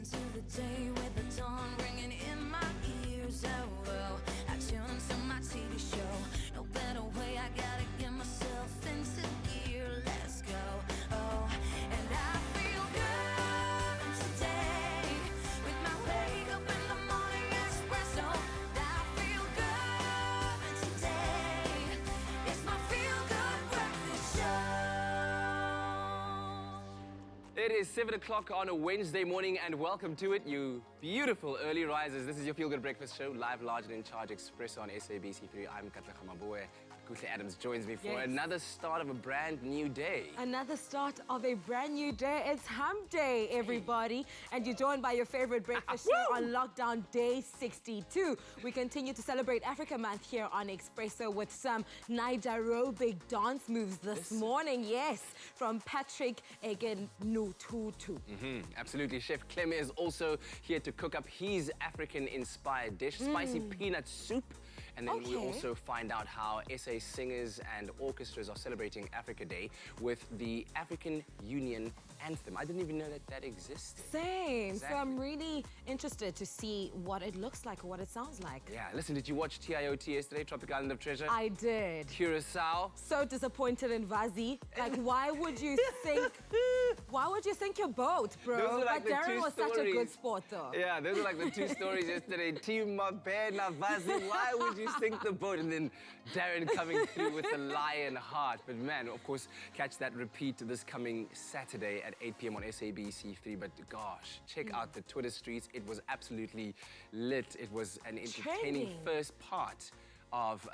into the day with the dawn ringing in my ears. Oh, oh, I tune to my TV show. No better way, I gotta get myself into gear. Let's go. Oh, and I feel good today with my wake up in the morning expresso. I feel good today. It's my feel good breakfast show. It is 7 o'clock on a Wednesday morning, and welcome to it, you beautiful early risers. This is your Feel Good Breakfast Show, live, large and in charge, Expresso on SABC3. I'm Katlego Maboe. Kuhle Adams joins me for another start of a brand new day. Another start of a brand new day. It's Hump Day, everybody. And you're joined by your favorite breakfast show on lockdown day 62. We continue to celebrate Africa Month here on Expresso with some Nairobi dance moves this morning. Yes, from Patrick Egenututu. Absolutely. Chef Clem is also here to cook up his African-inspired dish, spicy peanut soup. And then we also find out how SA singers and orchestras are celebrating Africa Day with the African Union Anthem. I didn't even know that that existed. Same. Exactly. So I'm really interested to see what it looks like or what it sounds like. Yeah. Listen, did you watch TIOT yesterday, Tropic Island of Treasure? I did. Curacao. So disappointed in Vazi. Like, why would you sink your boat, bro? Like, but Darren was such a good sport, though. Yeah, those are like the two stories yesterday. Team Mabena, Vazi, why would you sink the boat? And then Darren coming through with a lion heart. But man, of course, catch that repeat this coming Saturday at 8 p.m. on SABC3. But gosh, check out the Twitter streets. It was absolutely lit. It was an entertaining first part of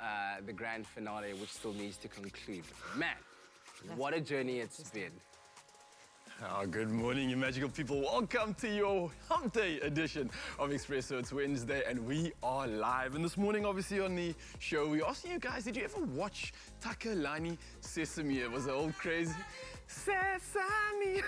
the grand finale, which still needs to conclude. Man, what a journey it's been. Good morning, you magical people. Welcome to your Hump Day edition of Expresso. It's Wednesday and we are live. And this morning, obviously, on the show, we're asking you guys, did you ever watch Takalani Sesame? It was an old crazy... Sesame!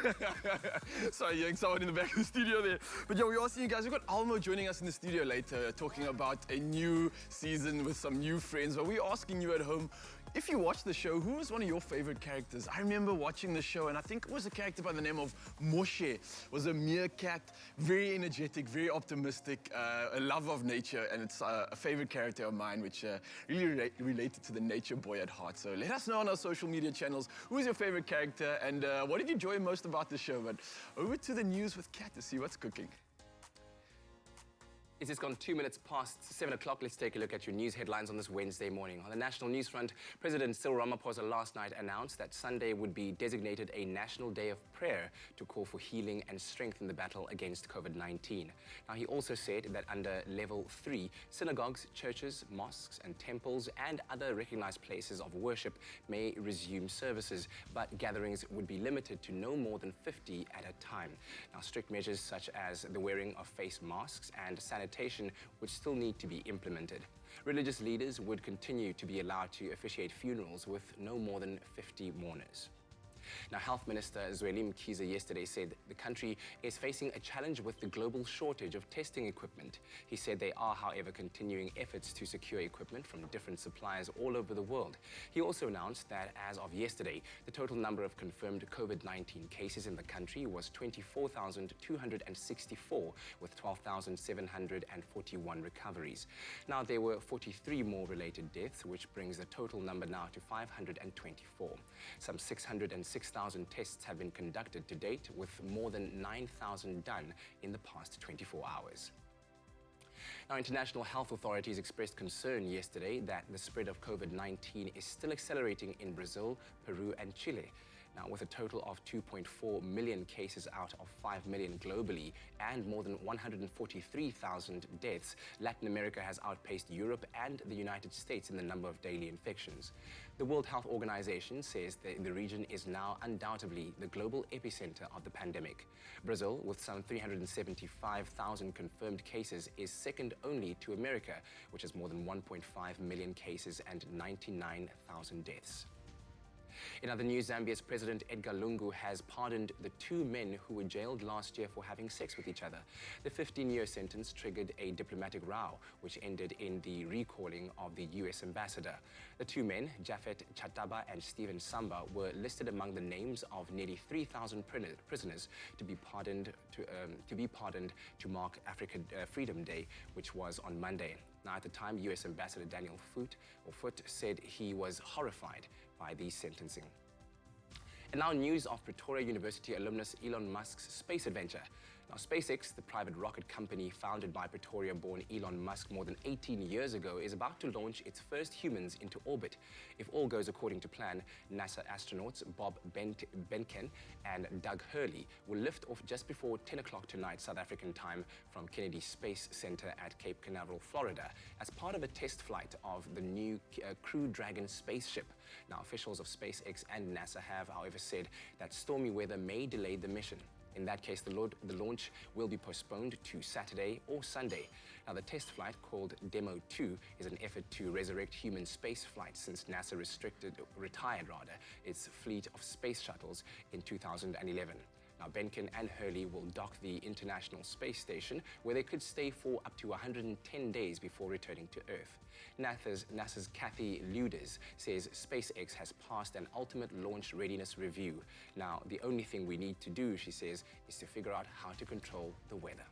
Sorry, hearing someone in the back of the studio there. But yeah, we're asking you guys, we've got Almo joining us in the studio later, talking about a new season with some new friends. But we're asking you at home, if you watch the show, who was one of your favorite characters? I remember watching the show, and I think it was a character by the name of Moshe. It was a meerkat, very energetic, very optimistic, a lover of nature, and it's a favorite character of mine, which really related to the nature boy at heart. So let us know on our social media channels, who is your favorite character, and what did you enjoy most about the show? But over to the news with Kat to see what's cooking. It's just gone 2 minutes past 7 o'clock. Let's take a look at your news headlines on this Wednesday morning. On the national news front, President Cyril Ramaphosa last night announced that Sunday would be designated a national day of prayer to call for healing and strength in the battle against COVID-19. Now, he also said that under level 3, synagogues, churches, mosques and temples and other recognized places of worship may resume services, but gatherings would be limited to no more than 50 at a time. Now, strict measures such as the wearing of face masks and sanitation would still need to be implemented. Religious leaders would continue to be allowed to officiate funerals with no more than 50 mourners. Now, Health Minister Zweli Mkhize yesterday said the country is facing a challenge with the global shortage of testing equipment. He said they are, however, continuing efforts to secure equipment from different suppliers all over the world. He also announced that as of yesterday, the total number of confirmed COVID-19 cases in the country was 24,264, with 12,741 recoveries. Now, there were 43 more related deaths, which brings the total number now to 524. Some 606,000 tests have been conducted to date, with more than 9,000 done in the past 24 hours. Now, international health authorities expressed concern yesterday that the spread of COVID-19 is still accelerating in Brazil, Peru and Chile. Now, with a total of 2.4 million cases out of 5 million globally and more than 143,000 deaths, Latin America has outpaced Europe and the United States in the number of daily infections. The World Health Organization says that the region is now undoubtedly the global epicenter of the pandemic. Brazil, with some 375,000 confirmed cases, is second only to America, which has more than 1.5 million cases and 99,000 deaths. In other news, Zambia's President Edgar Lungu has pardoned the 2 men who were jailed last year for having sex with each other. The 15-year sentence triggered a diplomatic row, which ended in the recalling of the U.S. ambassador. The 2 men, Japhet Chataba and Stephen Samba, were listed among the names of nearly 3,000 prisoners to be pardoned to mark Africa Freedom Day, which was on Monday. Now, at the time, U.S. Ambassador Daniel Foote said he was horrified by the sentencing. And now news of Pretoria University alumnus Elon Musk's space adventure. Now, SpaceX, the private rocket company founded by Pretoria-born Elon Musk more than 18 years ago, is about to launch its first humans into orbit. If all goes according to plan, NASA astronauts Bob Behnken and Doug Hurley will lift off just before 10 o'clock tonight, South African time, from Kennedy Space Center at Cape Canaveral, Florida, as part of a test flight of the new Crew Dragon spaceship. Now, officials of SpaceX and NASA have, however, said that stormy weather may delay the mission. In that case, the launch will be postponed to Saturday or Sunday. Now, the test flight, called Demo 2, is an effort to resurrect human space flights since NASA retired its fleet of space shuttles in 2011. Now, Behnken and Hurley will dock the International Space Station, where they could stay for up to 110 days before returning to Earth. NASA's Kathy Lueders says SpaceX has passed an ultimate launch readiness review. Now, the only thing we need to do, she says, is to figure out how to control the weather.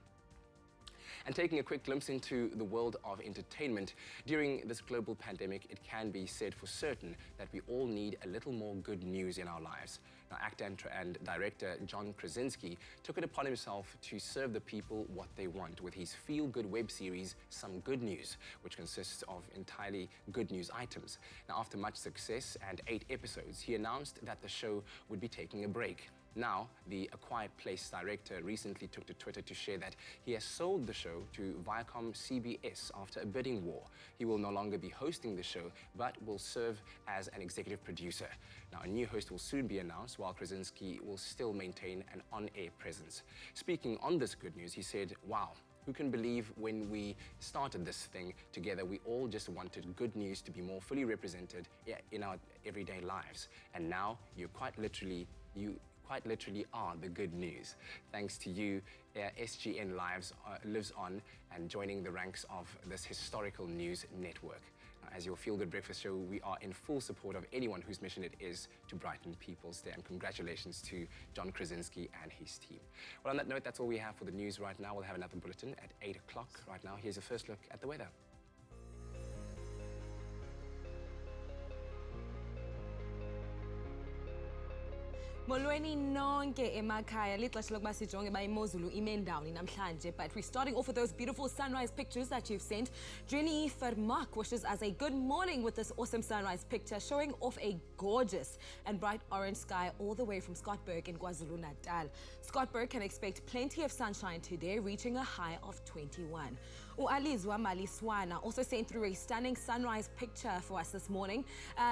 And taking a quick glimpse into the world of entertainment, during this global pandemic, it can be said for certain that we all need a little more good news in our lives. Now, actor and director John Krasinski took it upon himself to serve the people what they want with his feel-good web series, Some Good News, which consists of entirely good news items. Now, after much success and 8 episodes, he announced that the show would be taking a break. Now, the A Quiet Place director recently took to Twitter to share that he has sold the show to VIACOMCBS after a bidding war. He will no longer be hosting the show, but will serve as an executive producer. Now, a new host will soon be announced, while Krasinski will still maintain an on-air presence. Speaking on this good news, he said, "Wow, who can believe when we started this thing together, we all just wanted good news to be more fully represented in our everyday lives. And now you quite literally are the good news. Thanks to you, SGN lives on and joining the ranks of this historical news network. As your feel-good breakfast show, we are in full support of anyone whose mission it is to brighten people's day. And congratulations to John Krasinski and his team. Well, on that note, that's all we have for the news right now. We'll have another bulletin at 8 o'clock. Right now, here's a first look at the weather. Molweni nonke emakhaya lixesha lokuba sijonge ba imozulu ime ndawoni namhlanje, but we're starting off with those beautiful sunrise pictures that you've sent. Jenny Vermaak wishes us a good morning with this awesome sunrise picture showing off a gorgeous and bright orange sky all the way from Scottburg in KwaZulu-Natal. Scottburg can expect plenty of sunshine today, reaching a high of 21. Alizwa Maliswana also sent through a stunning sunrise picture for us this morning.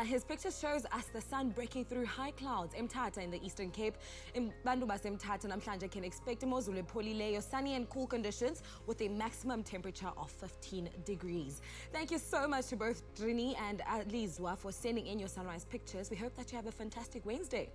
His picture shows us the sun breaking through high clouds eMthatha in the Eastern Cape. Bantu baseMthatha namhlanje can expect imozulu epholileyo, sunny and cool conditions with a maximum temperature of 15 degrees. Thank you so much to both Drini and Alizwa for sending in your sunrise pictures. We hope that you have a fantastic Wednesday.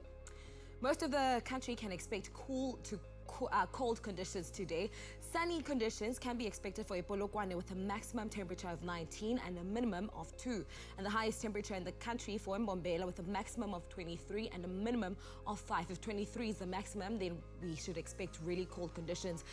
Most of the country can expect cold conditions today. Sunny conditions can be expected for ePolokwane with a maximum temperature of 19 and a minimum of 2. And the highest temperature in the country for Mbombela with a maximum of 23 and a minimum of 5. If 23 is the maximum, then we should expect really cold conditions.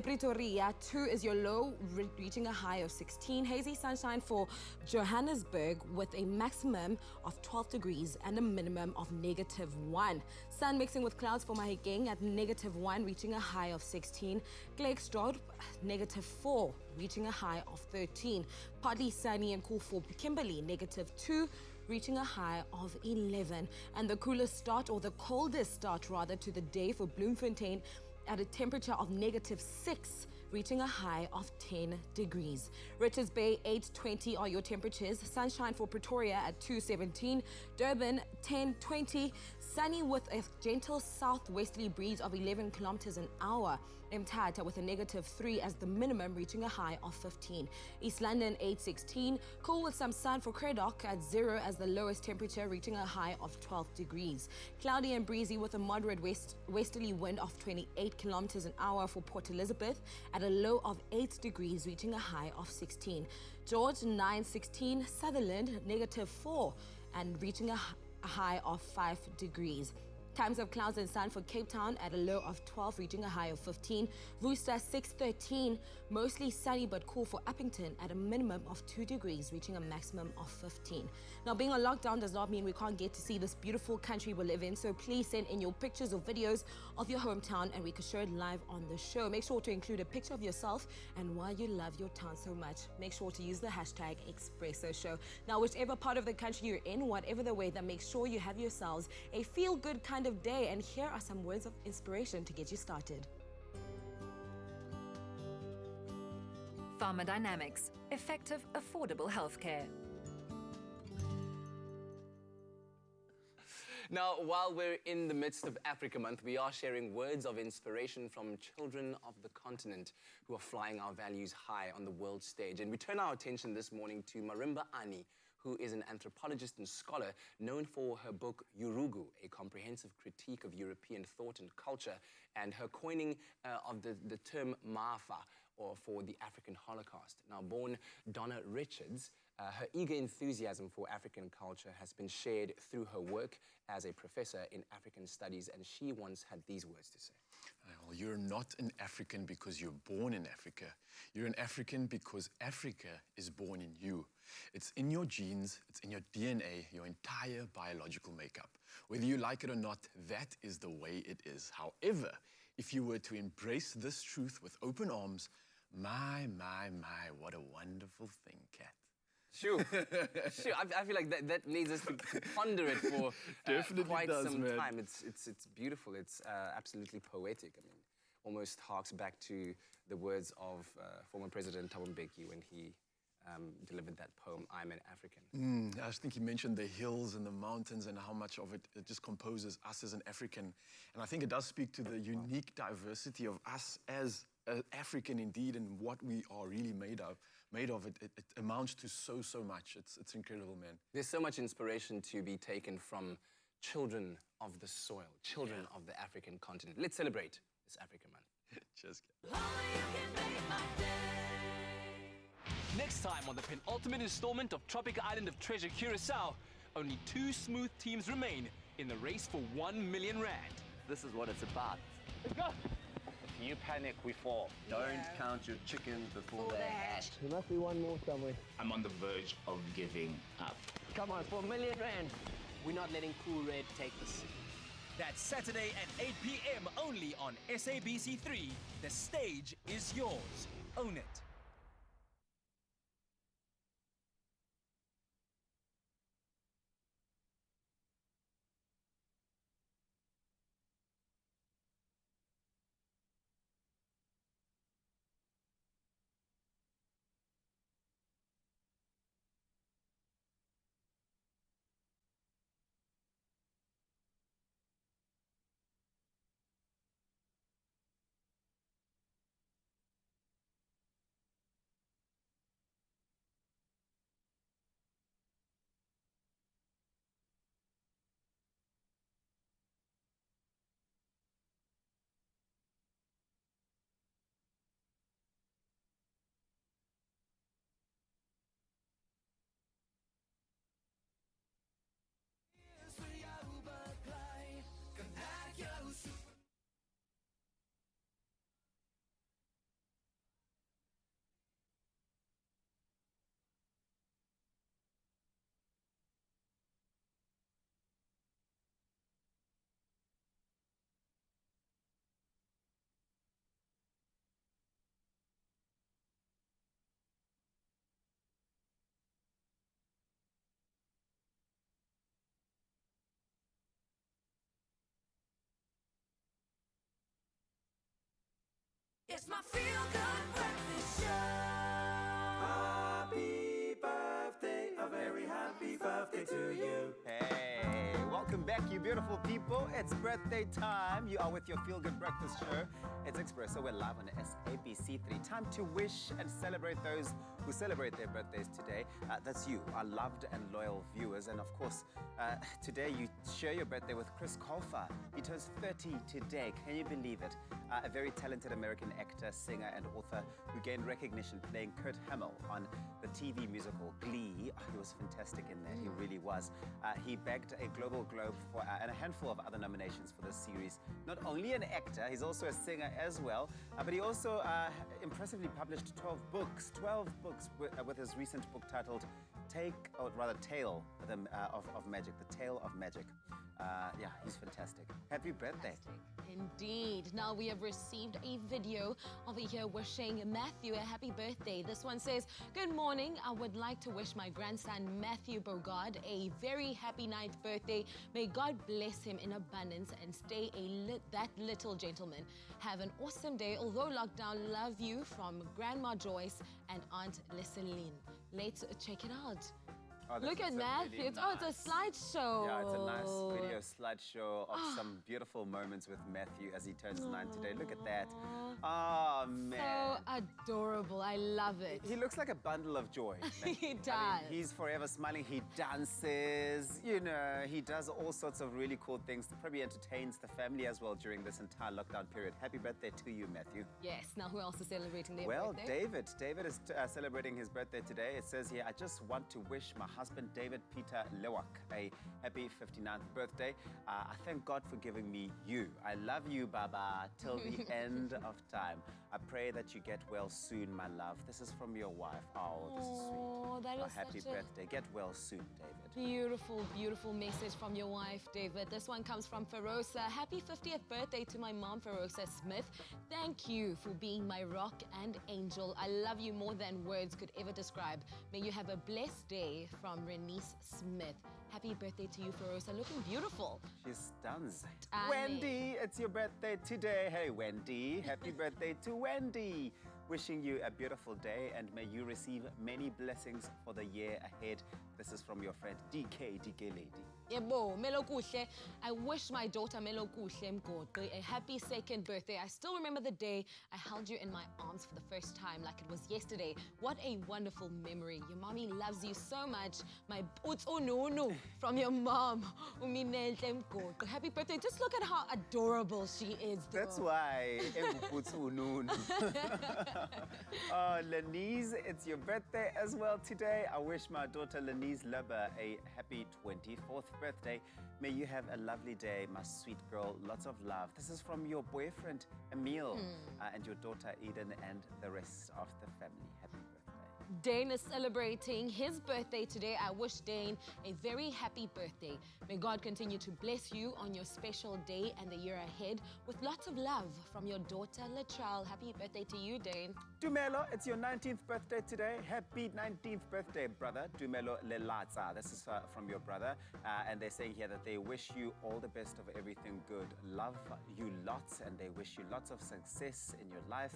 Pretoria, 2 is your low, reaching a high of 16. Hazy sunshine for Johannesburg with a maximum of 12 degrees and a minimum of -1. Sun mixing with clouds for Mahikeng at -1, reaching a high of 16. Klerksdorp, -4, reaching a high of 13. Partly sunny and cool for Kimberley, -2, reaching a high of 11. And the coolest start, or the coldest start rather, to the day for Bloemfontein at a temperature of -6, reaching a high of 10 degrees. Richards Bay, 8:20 are your temperatures. Sunshine for Pretoria at 2:17. Durban, 10:20. Sunny with a gentle southwesterly breeze of 11 kilometers an hour. Mthatha with a -3 as the minimum, reaching a high of 15. East London, 8:16. Cool with some sun for Cradock at 0 as the lowest temperature, reaching a high of 12 degrees. Cloudy and breezy with a moderate westerly wind of 28 kilometers an hour for Port Elizabeth at a low of 8 degrees, reaching a high of 16. George, 9:16. Sutherland, -4 and reaching a high of 5 degrees. Times of clouds and sun for Cape Town at a low of 12, reaching a high of 15. Worcester, 6:13. Mostly sunny but cool for Uppington at a minimum of 2 degrees, reaching a maximum of 15. Now, being on lockdown does not mean we can't get to see this beautiful country we live in, so please send in your pictures or videos of your hometown and we can share it live on the show. Make sure to include a picture of yourself and why you love your town so much. Make sure to use the hashtag Expresso Show. Now, whichever part of the country you're in, whatever the weather, make sure you have yourselves a feel-good kind of day, and here are some words of inspiration to get you started. Pharmacodynamics, effective, affordable healthcare. Now, while we're in the midst of Africa Month, we are sharing words of inspiration from children of the continent who are flying our values high on the world stage. And we turn our attention this morning to Marimba Ani, who is an anthropologist and scholar known for her book Urugu, a comprehensive critique of European thought and culture, and her coining of the term Maafa, or for the African Holocaust. Now, born Donna Richards, her eager enthusiasm for African culture has been shared through her work as a professor in African studies, and she once had these words to say. Well, you're not an African because you're born in Africa. You're an African because Africa is born in you. It's in your genes, it's in your DNA, your entire biological makeup. Whether you like it or not, that is the way it is. However, if you were to embrace this truth with open arms, my, what a wonderful thing, Kat. Sure. I feel like that needs us to ponder it for quite some time. It's beautiful. It's absolutely poetic. I mean, almost harks back to the words of former President Thabo Mbeki when he delivered that poem, I'm an African. I think he mentioned the hills and the mountains and how much of it just composes us as an African. And I think it does speak to the unique diversity of us as African indeed, and what we are really made of. It amounts to so much. It's incredible, man. There's so much inspiration to be taken from children of the soil, children of the African continent. Let's celebrate this Africa Month. Cheers. Next time on the penultimate installment of TROPIKA Island of Treasure Curacao, only 2 smooth teams remain in the race for 1 million rand. This is what it's about. Let's go! If you panic, we fall. Don't count your chickens before they're hatched. There must be one more somewhere. I'm on the verge of giving up. Come on, for 1 million rand. We're not letting Cool Red take this. That's Saturday at 8 p.m. only on SABC3. The stage is yours. Own it. It's my feel-good breakfast show. Happy birthday, a very happy birthday to you. Hey, welcome back, you beautiful people. It's birthday time. You are with your Feel Good Breakfast show. It's Expresso. We're live on SABC3. Time to wish and celebrate those who celebrate their birthdays today. That's you, our loved and loyal viewers. And of course, today you share your birthday with Chris Colfer. He turns 30 today. Can you believe it? A very talented American actor, singer, and author who gained recognition playing Kurt Hamill on the TV musical Glee. He was fantastic in that. He really was. He bagged a Global Globe for, and a handful of other nominations for this series. Not only an actor, he's also a singer as well, but he also impressively published 12 books with his recent book titled Tale of Magic, The Tale of Magic. Yeah, he's fantastic. Happy birthday. Indeed. Now we have received a video over here wishing Matthew a happy birthday. This one says, "Good morning. I would like to wish my grandson Matthew Bogard a very happy 9th birthday. May God bless him in abundance and stay that little gentleman. Have an awesome day. Although lockdown, love you from Grandma Joyce and Aunt Lisseline." Let's check it out. Oh, look at Matthew. Really it's a slideshow. Yeah, it's a nice video slideshow of some beautiful moments with Matthew as he turns 9 today. Look at that. Oh, man. So adorable. I love it. He looks like a bundle of joy. He does. I mean, he's forever smiling. He dances. You know, he does all sorts of really cool things. Probably entertains the family as well during this entire lockdown period. Happy birthday to you, Matthew. Yes. Now, who else is celebrating their birthday? Well, David. David is celebrating his birthday today. It says here, "I just want to wish my husband, David Peter Lewak, a happy 59th birthday. I thank God for giving me you. I love you, Baba, till the end of time. I pray that you get well soon, my love." This is from your wife. Oh, this is sweet. That is happy such a birthday. Get well soon, David. Beautiful, beautiful message from your wife, David. This one comes from Ferosa. "Happy 50th birthday to my mom, Ferosa Smith. Thank you for being my rock and angel. I love you more than words could ever describe. May you have a blessed day," from Renice Smith. Happy birthday to you, Ferosa. Looking beautiful. She stuns. Wendy, it's your birthday today. Hey, Wendy. Happy birthday to Wendy. Wishing you a beautiful day and may you receive many blessings for the year ahead. This is from your friend DK Lady. Yebo, Melo Kuhle. I wish my daughter Melo Kuhle Mgoqi a happy 2nd birthday. I still remember the day I held you in my arms for the first time like it was yesterday. What a wonderful memory. Your mommy loves you so much. My Utsununu from your mom. Uminenhle Mgoqi. Happy birthday. Just look at how adorable she is. That's why. Lenise, it's your birthday as well today. I wish my daughter Lenise Leber a happy 24th birthday. May you have a lovely day, my sweet girl. Lots of love. This is from your boyfriend, Emil, and your daughter, Eden, and the rest of the family. Happy birthday. Dane is celebrating his birthday today. I wish Dane a very happy birthday. May God continue to bless you on your special day and the year ahead with lots of love from your daughter, Latrell. Happy birthday to you, Dane. Dumelo, it's your 19th birthday today. Happy 19th birthday, brother. Dumelo Lelatsa. This is from your brother. And they're saying here that they wish you all the best of everything good. Love you lots, and they wish you lots of success in your life.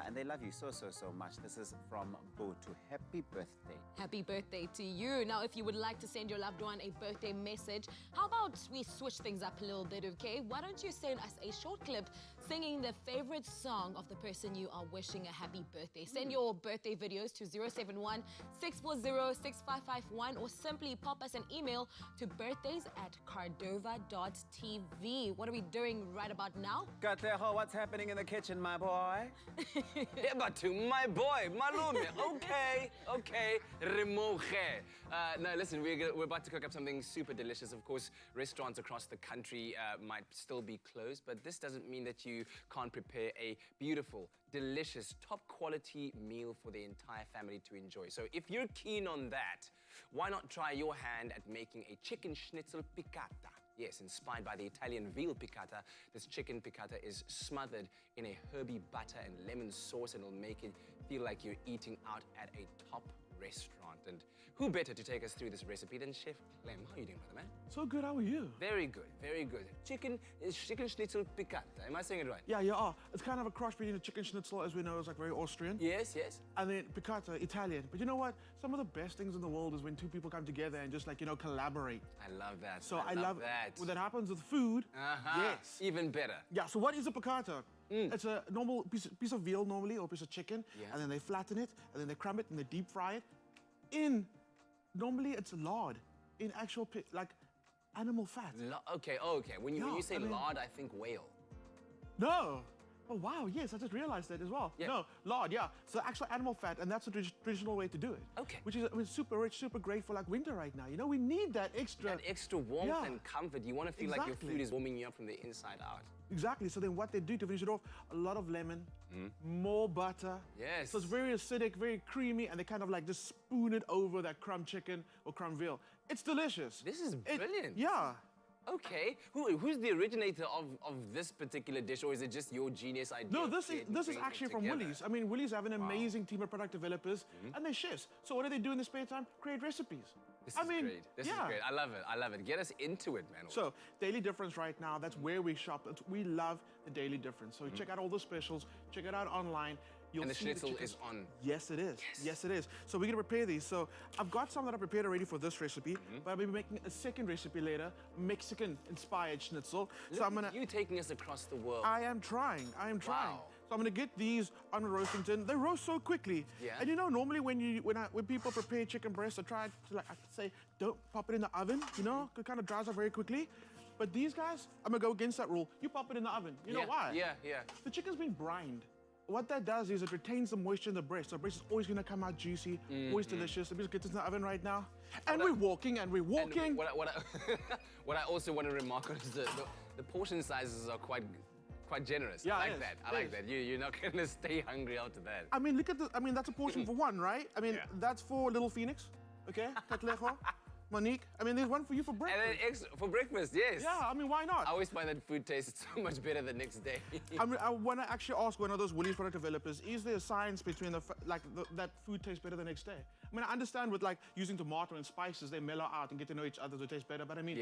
And they love you so much. This is from Botu. Happy birthday. Happy birthday to you. Now, if you would like to send your loved one a birthday message, how about we switch things up a little bit, okay? Why don't you send us a short clip singing the favorite song of the person you are wishing a happy birthday? Send your birthday videos to 071-640-6551 or simply pop us an email to birthdays@cardova.tv. What are we doing right about now? Katleho, what's happening in the kitchen, my boy? Yeah, but to my boy, Malume. Okay, Remoje. No, listen, we're about to cook up something super delicious. Of course, restaurants across the country might still be closed, but this doesn't mean that you can't prepare a beautiful, delicious, top quality meal for the entire family to enjoy. So if you're keen on that, why not try your hand at making a chicken schnitzel piccata? Yes, inspired by the Italian veal piccata, this chicken piccata is smothered in a herby butter and lemon sauce, and it'll make it feel like you're eating out at a top restaurant. And who better to take us through this recipe than Chef Clem? How are you doing, brother, man? So good, how are you? Very good, very good. Chicken schnitzel picante. Am I saying it right? Yeah, you are. It's kind of a cross between a chicken schnitzel, as we know, is like very Austrian. Yes, yes. And then piccata, Italian. But you know what? Some of the best things in the world is when two people come together and just like, you know, collaborate. I love that. So I love that. When that happens with food, yes. Even better. Yeah, so what is a piccata? It's a normal piece of veal normally, or a piece of chicken, and then they flatten it, and then they crumb it, and they deep fry it. Normally it's lard, in actual, like, animal fat. Okay. When you say lard, I think whale. No. Oh, wow, yes, I just realized that as well. Yeah. No, lard, yeah. So actual animal fat, and that's a traditional way to do it. Okay. Which is super rich, super great for like winter right now. You know, we need that extra. That extra warmth and comfort. You want to feel like your food is warming you up from the inside out. Exactly. So then what they do to finish it off, a lot of lemon, more butter. Yes. So it's very acidic, very creamy, and they kind of like just spoon it over that crumb chicken or crumb veal. It's delicious. This is brilliant. Yeah. Okay. Who's the originator of this particular dish, or is it just your genius idea? No, this is actually from Woolies. I mean, Woolies have an amazing team of product developers, and they're chefs. So what do they do in their spare time? Create recipes. This is great. This is great. I love it. I love it. Get us into it, man. So, Daily Difference right now, that's where we shop. We love the Daily Difference. So check out all the specials. Check it out online. You'll and the see schnitzel is on. Yes, it is. Yes, it is. So we're gonna prepare these. So I've got some that I prepared already for this recipe, but I'll be making a second recipe later, Mexican-inspired schnitzel. So I'm gonna. You taking us across the world. I am trying. Wow. So I'm gonna get these on a roasting tin. They roast so quickly. Yeah. And you know, normally when people prepare chicken breast, I try to I say, don't pop it in the oven. You know, it kind of dries up very quickly. But these guys, I'm gonna go against that rule. You pop it in the oven. You know why? Yeah. The chicken's been brined. What that does is it retains the moisture in the breast. So the breast is always gonna come out juicy, always delicious. Let me just get this in the oven right now. And we're walking. And what I also want to remark on is the portion sizes are quite generous. Yeah, I like that. I like that. You're not gonna stay hungry after that. I mean, look at the. I mean, that's a portion for one, right? I mean, that's for little Phoenix, okay? Catlejo, Monique. I mean, there's one for you for breakfast. And then extra for breakfast, yes. Yeah, I mean, why not? I always find that food tastes so much better the next day. I mean, I want to actually ask one of those Woolies product developers, is there a science between that food tastes better the next day? I mean, I understand with like using tomato and spices, they mellow out and get to know each other to taste better, but I mean,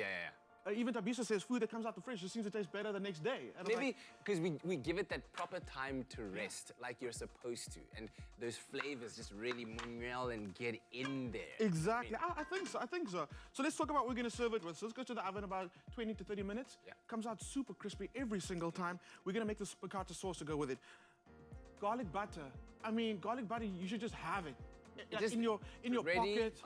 even Tabisa says food that comes out the fridge just seems to taste better the next day. And maybe because we give it that proper time to rest, like you're supposed to, and those flavors just really mungal and get in there. Exactly. I think so. So let's talk about what we're going to serve it with. So let's go to the oven about 20 to 30 minutes. Yeah. Comes out super crispy every single time. We're going to make this piccata sauce to go with it. Garlic butter. I mean, garlic butter, you should just have it. Like in your pocket,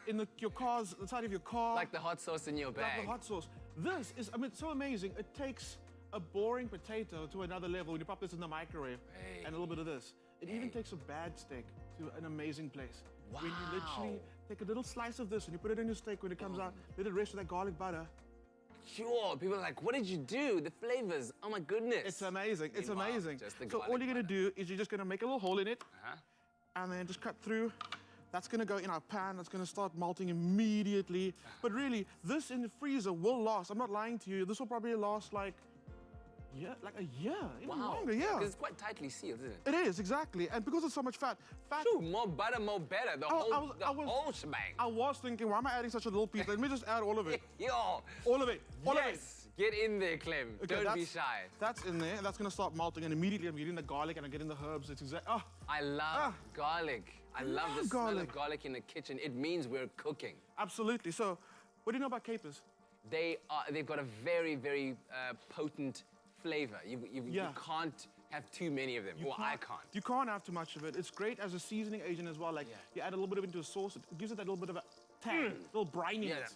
in your car's, the side of your car. Like the hot sauce in your bag. Like the hot sauce. This is, I mean, it's so amazing. It takes a boring potato to another level when you pop this in the microwave and a little bit of this. It even takes a bad steak to an amazing place. Wow. When you literally take a little slice of this and you put it in your steak when it comes out, let it rest with that garlic butter. Sure, people are like, what did you do? The flavors, oh my goodness. It's amazing, it's amazing. So all garlic you're gonna do is you're just gonna make a little hole in it and then just cut through. That's gonna go in our pan, that's gonna start melting immediately. But really, this in the freezer will last, I'm not lying to you, this will probably last like a year, even longer, Because it's quite tightly sealed, isn't it? It is, exactly. And because it's so much fat. True, more butter, more better. The whole shebang. I was thinking, why am I adding such a little piece? Let me just add all of it. Yo. All of it. All of it. Get in there, Clem. Okay, Don't be shy. That's in there. That's gonna start melting, and immediately I'm getting the garlic and I'm getting the herbs. It's exactly. Oh. I love garlic. I love the smell of garlic in the kitchen. It means we're cooking. Absolutely. So, what do you know about capers? They've got a very, very potent flavor. You can't have too many of them. I can't. You can't have too much of it. It's great as a seasoning agent as well. Like you add a little bit of it into a sauce, it gives it that little bit of a tang, little brininess.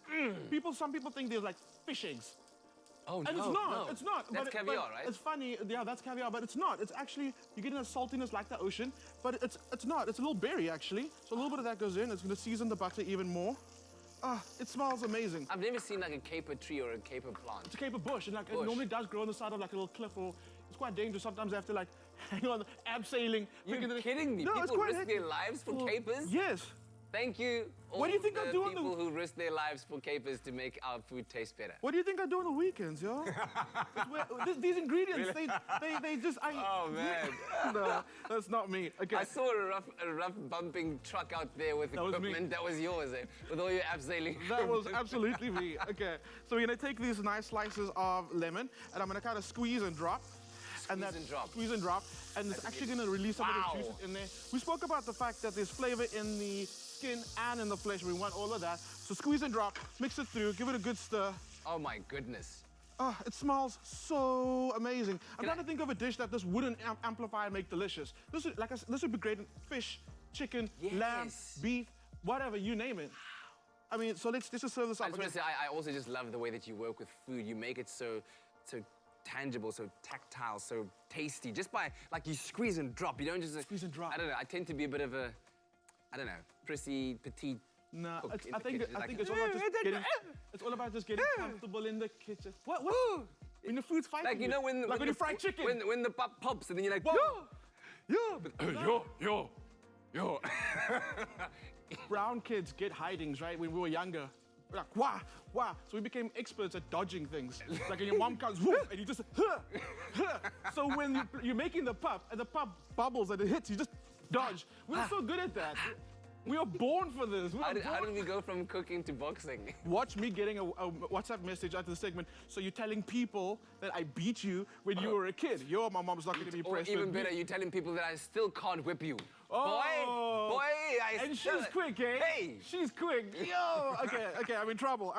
Some people think there's like fish eggs. Oh, and no, it's not. That's caviar, right? It's funny, that's caviar, but it's not. It's actually, you're getting a saltiness like the ocean, but it's not. It's a little berry, actually. So a little bit of that goes in. It's gonna season the butter even more. It smells amazing. I've never seen like a caper tree or a caper plant. It's a caper bush, and like it normally does grow on the side of like a little cliff, or it's quite dangerous. Sometimes they have to like hang on, abseiling. You're kidding me? No, people risk their lives for capers? Yes. Thank you. What do you think I do on the people who risk their lives for capers to make our food taste better? What do you think I do on the weekends, yo? These ingredients, they just, Oh man. No, that's not me. Okay. I saw a rough bumping truck out there with equipment. That was yours, eh? With all your abseiling. That was absolutely me. Okay, so we're gonna take these nice slices of lemon, and I'm gonna kind of squeeze and drop. Squeeze and drop. Squeeze and drop, and it's actually gonna release some of the juice in there. We spoke about the fact that there's flavor in the skin and in the flesh. We want all of that. So squeeze and drop, mix it through, give it a good stir. Oh my goodness. Oh, it smells so amazing. I'm trying to think of a dish that this wouldn't amplify and make delicious. This would, like I said, this would be great in fish, chicken, lamb, beef, whatever, you name it. I mean, so let's just serve this up. I just want to say, I also just love the way that you work with food. You make it so tangible, so tactile, so tasty. Just by, like, you squeeze and drop. You don't just... Squeeze and drop. I don't know, I tend to be a bit of a, I don't know, prissy, petite. No, I think it's all about just getting... It's all about just getting comfortable in the kitchen. What? When the food's fighting like, you know, when you fry chicken. When the pop pops and then you're like, yo. Brown kids get hidings, right? When we were younger. We're like, wah. So we became experts at dodging things. Like when your mom comes, woof, and you just, So when you're making the pop, and the pop bubbles and it hits, you just dodge. We're so good at that. We were born for this. How did we go from cooking to boxing? Watch me getting a WhatsApp message after the segment. So you're telling people that I beat you when you were a kid. Yo, my mom's not going to be impressed. Or even better, you're telling people that I still can't whip you. Oh. Boy, and she's quick, eh? Hey! She's quick. Yo! Okay, I'm in trouble.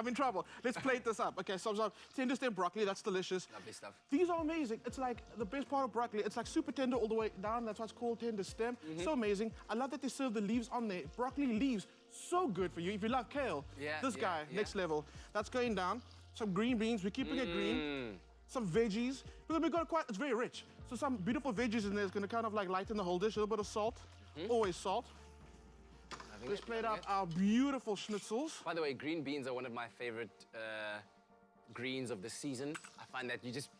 Let's plate this up. Okay, so tender stem broccoli, that's delicious. Lovely stuff. These are amazing. It's like the best part of broccoli. It's like super tender all the way down. That's why it's called tender stem. So amazing. I love that they serve the leaves on there. Broccoli leaves, so good for you. If you love kale, this guy, next level. That's going down. Some green beans, we're keeping it green. Some veggies, because we got it's very rich. So some beautiful veggies in there is gonna kind of like lighten the whole dish. A little bit of salt, always salt. Let's plate up our beautiful schnitzels. By the way, green beans are one of my favorite greens of the season. I find that you just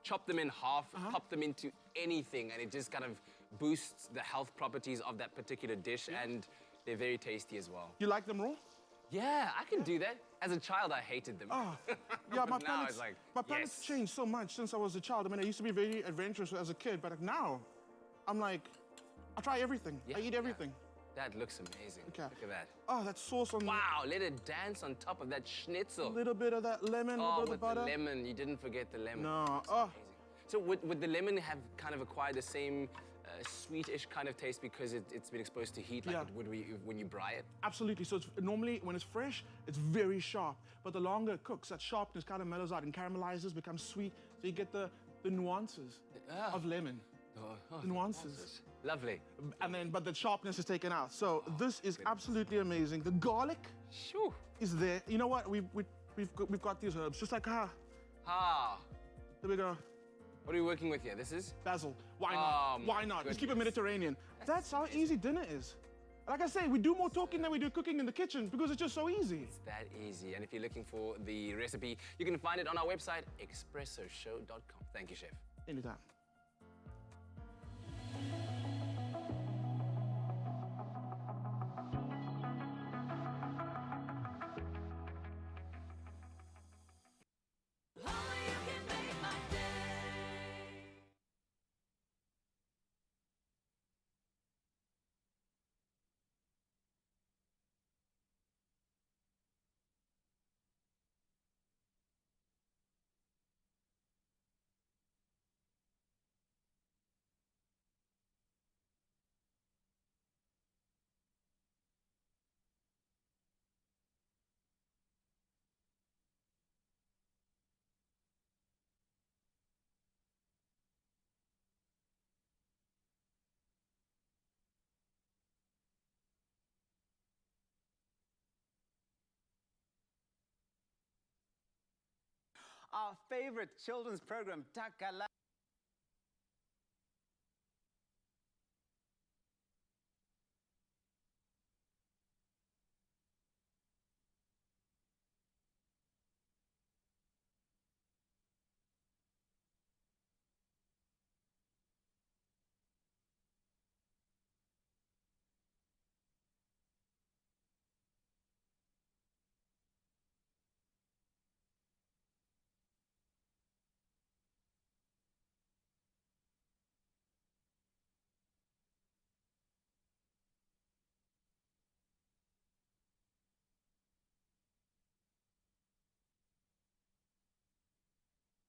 chop them in half, pop them into anything, and it just kind of boosts the health properties of that particular dish, and they're very tasty as well. You like them raw? Yeah, I can do that. As a child, I hated them. Oh, yeah, my like, palate's changed so much since I was a child. I mean, I used to be very adventurous as a kid, but now I'm like, I try everything. I eat everything. That looks amazing. Okay. Look at that. Oh, that sauce on Wow, let it dance on top of that schnitzel. A little bit of that lemon, a little bit of the butter. The lemon. You didn't forget the lemon. No. Oh. Amazing. So would the lemon have kind of acquired the same sweetish kind of taste because it's been exposed to heat like it would when you brine it? Absolutely. So it's normally, when it's fresh, it's very sharp. But the longer it cooks, that sharpness kind of mellows out and caramelizes, becomes sweet. So you get the nuances of lemon. The nuances. Lovely. And then, but the sharpness is taken out. So this is absolutely amazing. The garlic is there. You know what? We've got these herbs, just like There we go. What are we working with here? This is? Basil. Why not? Why not? Let's keep it Mediterranean. That's how easy dinner is. Like I say, we do more talking than we do cooking in the kitchen because it's just so easy. It's that easy. And if you're looking for the recipe, you can find it on our website, expressoshow.com. Thank you, Chef. Anytime. Our favorite children's program, Takala.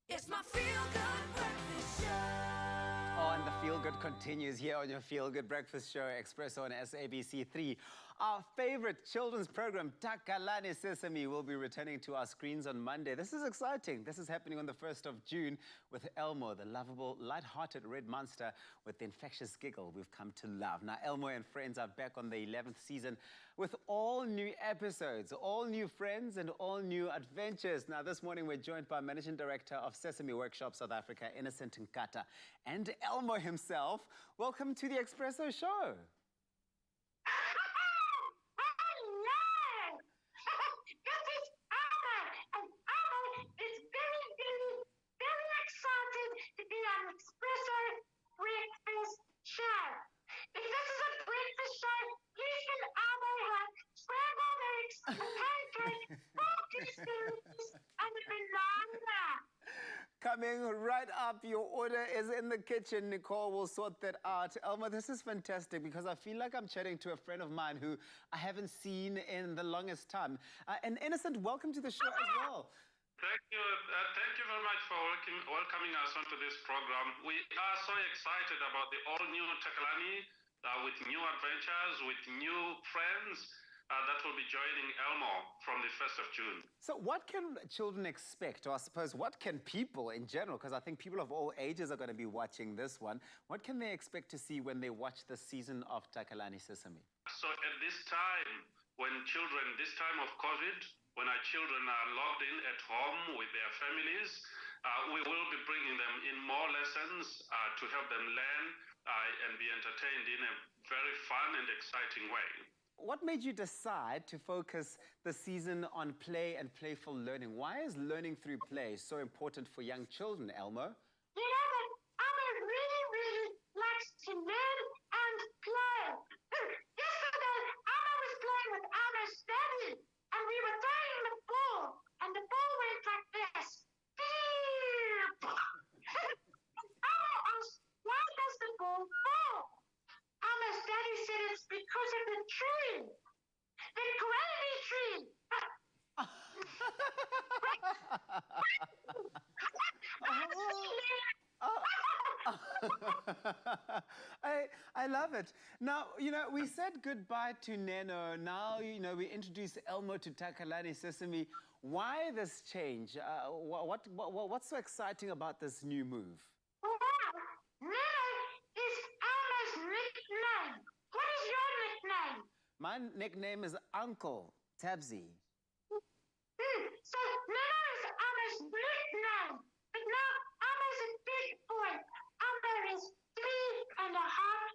It's my feel-good breakfast show. Oh, and the Feel Good continues here on your Feel Good Breakfast Show, Expresso on SABC3. Our favorite children's program, Takalani Sesame, will be returning to our screens on Monday. This is exciting. This is happening on the 1st of June with Elmo, the lovable, light-hearted red monster with the infectious giggle we've come to love. Now, Elmo and friends are back on the 11th season with all new episodes, all new friends, and all new adventures. Now, this morning, we're joined by Managing Director of Sesame Workshop South Africa, Innocent Nkata, and Elmo himself. Welcome to the Expresso Show. Coming right up, your order is in the kitchen. Nicole will sort that out. Elmo, this is fantastic because I feel like I'm chatting to a friend of mine who I haven't seen in the longest time. And Innocent, welcome to the show as well. Thank you very much for welcoming us onto this program. We are so excited about the all-new Takalani with new adventures, with new friends that will be joining Elmo from the 1st of June. So what can children expect, or I suppose what can people in general, because I think people of all ages are going to be watching this one, what can they expect to see when they watch the season of Takalani Sesame? So at this time, this time of COVID, when our children are logged in at home with their families, we will be bringing them in more lessons to help them learn and be entertained in a very fun and exciting way. What made you decide to focus the season on play and playful learning? Why is learning through play so important for young children, Elmo? You know that Elmo really likes to learn and play. Yesterday, Elmo was playing with Elmo's daddy, and we were throwing the ball, and the ball went like this. Elmo asked, why does the ball fall? Elmo's daddy said it's because of the tree. The gravy tree. I love it. Now, we said goodbye to Neno. Now, we introduce Elmo to Takalani Sesame. Why this change? What's so exciting about this new move? Neno is Elmo's nickname. What is your nickname? My nickname is Uncle Tabsy. So Neno is Elmo's nickname. But now Elmo's a big boy. Elmo is 3.5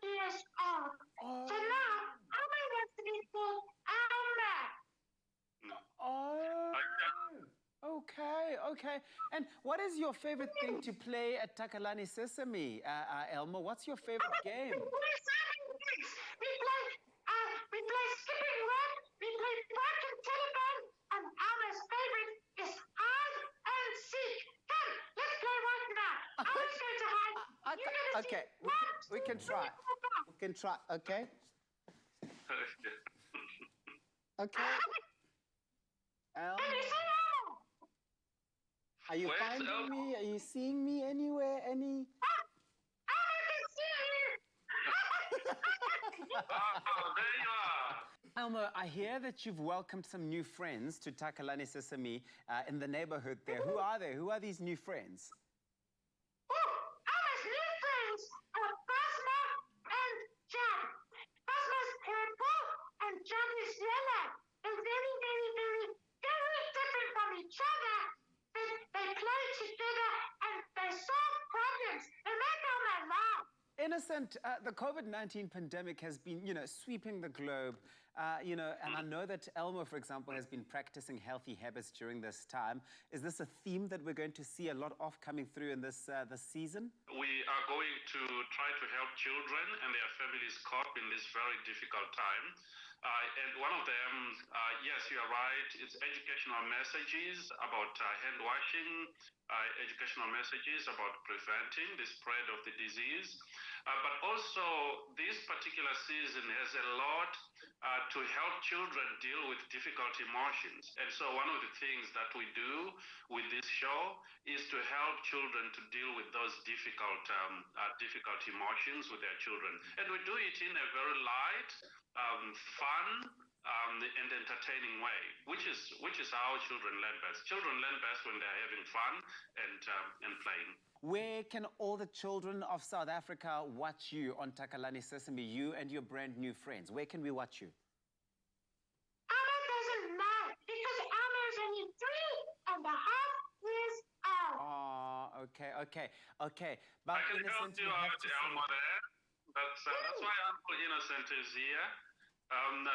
years old. Oh. So now Elmo wants to be called Elmo. Oh. Okay. And what is your favorite thing to play at Takalani Sesame, Elmo? What's your favorite game? We play skipping rope, we play broken telephone, and Elmo's favorite is hide and seek. Come, let's play right now. Elmo's going to hide. Okay, we can try. We can try, okay? Okay. Can you see Elmo? Are you finding me? Are you seeing me anywhere? Elmo can see you. Oh, there you are. Elmo, I hear that you've welcomed some new friends to Takalani Sesame in the neighborhood there. Who are they? Who are these new friends? Elmo's new friends are Basma and Jab. Basma's purple and Jab is yellow. They're very different from each other. They play together and they solve problems. They make Elmo laugh. Innocent, the COVID-19 pandemic has been, sweeping the globe, and I know that Elmo, for example, has been practicing healthy habits during this time. Is this a theme that we're going to see a lot of coming through in this season? We are going to try to help children and their families cope in this very difficult time. And one of them, yes, you are right, it's educational messages about hand washing, educational messages about preventing the spread of the disease. But also, this particular season has a lot to help children deal with difficult emotions. And so one of the things that we do with this show is to help children to deal with those difficult emotions with their children. And we do it in a very light, fun, and entertaining way, which is how children learn best. Children learn best when they're having fun and playing. Where can all the children of South Africa watch you on Takalani Sesame, you and your brand new friends? Where can we watch you? Elmo doesn't know because Elmo is only 3.5 years old. Oh, okay. But I can help you out, Elmo, there. That's why Uncle Innocent is here.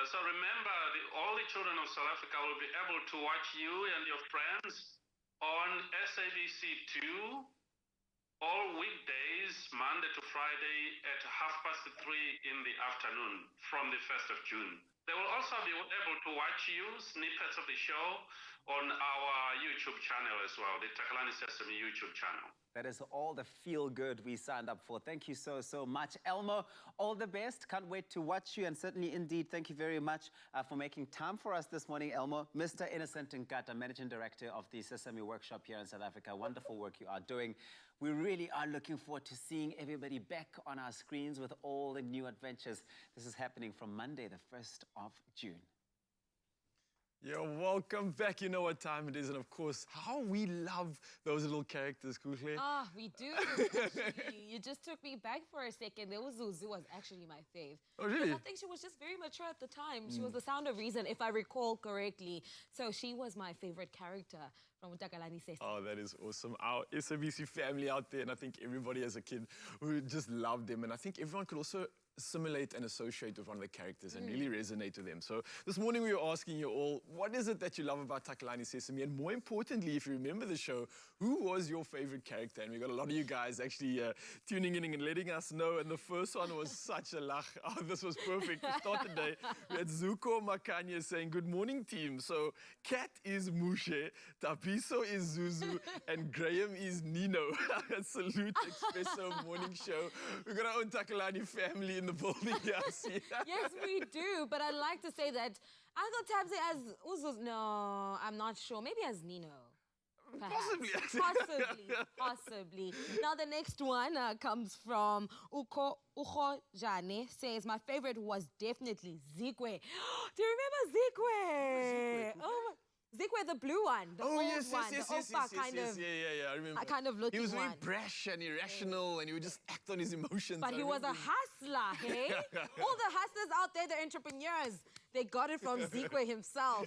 So remember, all the children of South Africa will be able to watch you and your friends on SABC2 all weekdays, Monday to Friday at 3:30 in the afternoon from the 1st of June. They will also be able to watch you, snippets of the show, on our YouTube channel as well, the Takalani Sesame YouTube channel. That is all the feel-good we signed up for. Thank you so much. Elmo, all the best. Can't wait to watch you. And certainly, indeed, thank you very much for making time for us this morning, Elmo. Mr. Innocent Nkata, Managing Director of the Sesame Workshop here in South Africa. Wonderful work you are doing. We really are looking forward to seeing everybody back on our screens with all the new adventures. This is happening from Monday, the 1st of June. You're welcome back. You know what time it is. And of course, how we love those little characters, Kuhle. Ah, we do. Actually, you just took me back for a second. Zuzu was actually my fave. Oh, really? I think she was just very mature at the time. She was the sound of reason, if I recall correctly. So she was my favorite character from Takalani Sesame. Oh, that is awesome. Our SABC family out there, and I think everybody as a kid who just loved them. And I think everyone could also assimilate and associate with one of the characters and really resonate with them. So this morning we were asking you all, what is it that you love about Takalani Sesame? And more importantly, if you remember the show, who was your favorite character? And we got a lot of you guys actually tuning in and letting us know. And the first one was such a lach. Oh, this was perfect. To start the day, we had Zuko Makanya saying, good morning, team. So Kat is Mushe, Tapiso is Zuzu, and Graham is Nino. Salute Expresso morning show. We got our own Takalani family in the building, yes. Yes, we do. But I'd like to say that I thought Tabsy as Uzuz. No, I'm not sure. Maybe as Nino. Perhaps. Possibly. Now, the next one comes from Uko Jane. Says, my favorite was definitely Zikwe. Do you remember Zikwe? Oh, Zikwe, the blue one, the old one, the oppa kind of. Yeah, I remember. Kind of looking one. He was very brash and irrational, and he would just act on his emotions. But he was a hustler, hey? All the hustlers out there, the entrepreneurs, they got it from Zikwe himself.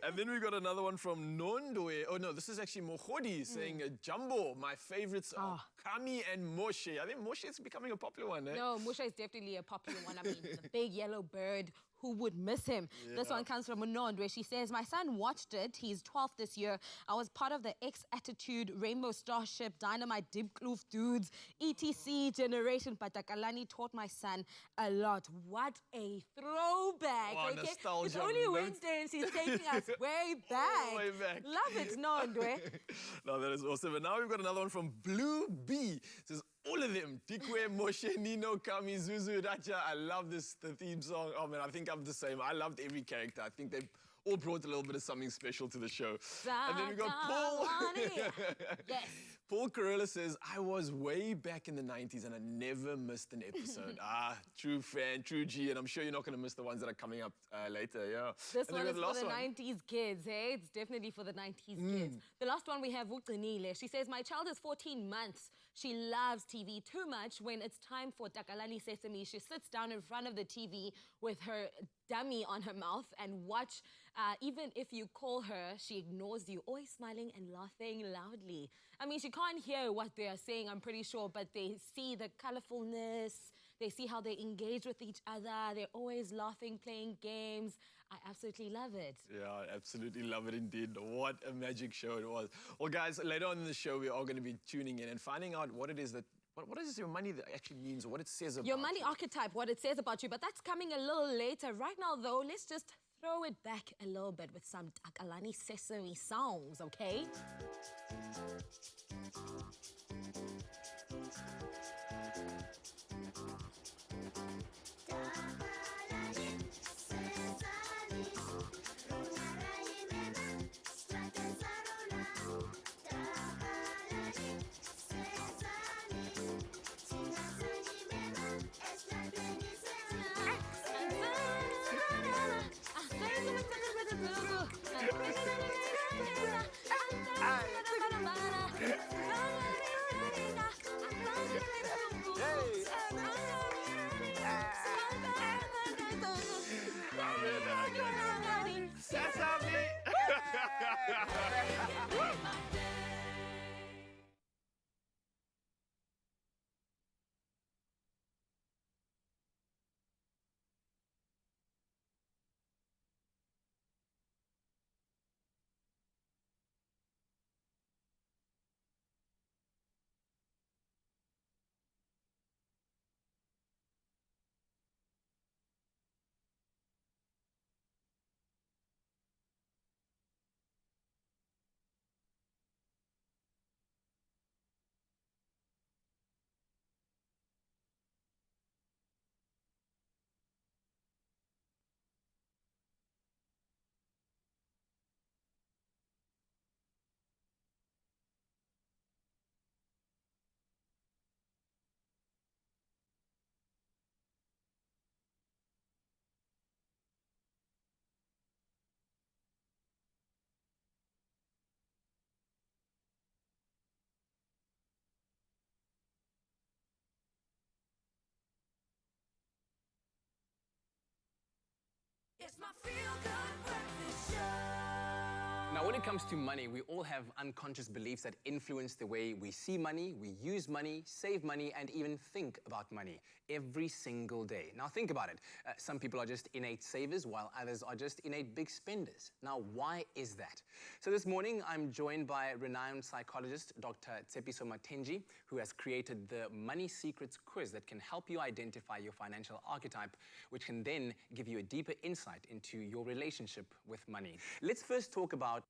And then we got another one from Nondoe. Oh no, this is actually Mohodi saying, Jumbo, my favorites are Kami and Moshe. I think Moshe is becoming a popular one, eh? No, Moshe is definitely a popular one. I mean, the big yellow bird. Who would miss him? Yeah. This one comes from Anand, where she says, my son watched it. He's 12 this year. I was part of the X-Attitude, Rainbow Starship, Dynamite, Deep Kloof Dudes, ETC generation. But Takalani taught my son a lot. What a throwback. Oh, okay? Nostalgia. It's only Wednesday and she's taking us way back. Way back. Love it, Nandwe. No, that is awesome. And now we've got another one from Blue B. It says, all of them, Tikwe, Moshe, Nino, Kami, Zuzu, Raja. I love the theme song. Oh, man, I think I'm the same. I loved every character. I think they all brought a little bit of something special to the show. And then we got Paul. Yes. Paul Carilla says, I was way back in the 90s and I never missed an episode. True fan, true G, and I'm sure you're not going to miss the ones that are coming up later, yeah. This one is for the 90s kids, hey? It's definitely for the 90s kids. The last one we have, Vuqinile. She says, my child is 14 months. She loves TV too much. When it's time for Takalani Sesame, she sits down in front of the TV with her dummy on her mouth and watch. Even if you call her, she ignores you, always smiling and laughing loudly. I mean, she can't hear what they are saying, I'm pretty sure, but they see the colorfulness. They see how they engage with each other. They're always laughing, playing games. I absolutely love it. Yeah, I absolutely love it indeed. What a magic show it was. Well, guys, later on in the show, we are going to be tuning in and finding out what it is that what is your money that actually means, what it says about your money archetype, what it says about you. But that's coming a little later. Right now, though, let's just throw it back a little bit with some Takalani Sesame songs, okay? It's my feel-good breakfast show. Now, when it comes to money, we all have unconscious beliefs that influence the way we see money, we use money, save money, and even think about money every single day. Now, think about it. Some people are just innate savers, while others are just innate big spenders. Now, why is that? So this morning, I'm joined by renowned psychologist, Dr. Expreso who has created the Money Secrets quiz that can help you identify your financial archetype, which can then give you a deeper insight into your relationship with money. Let's first talk about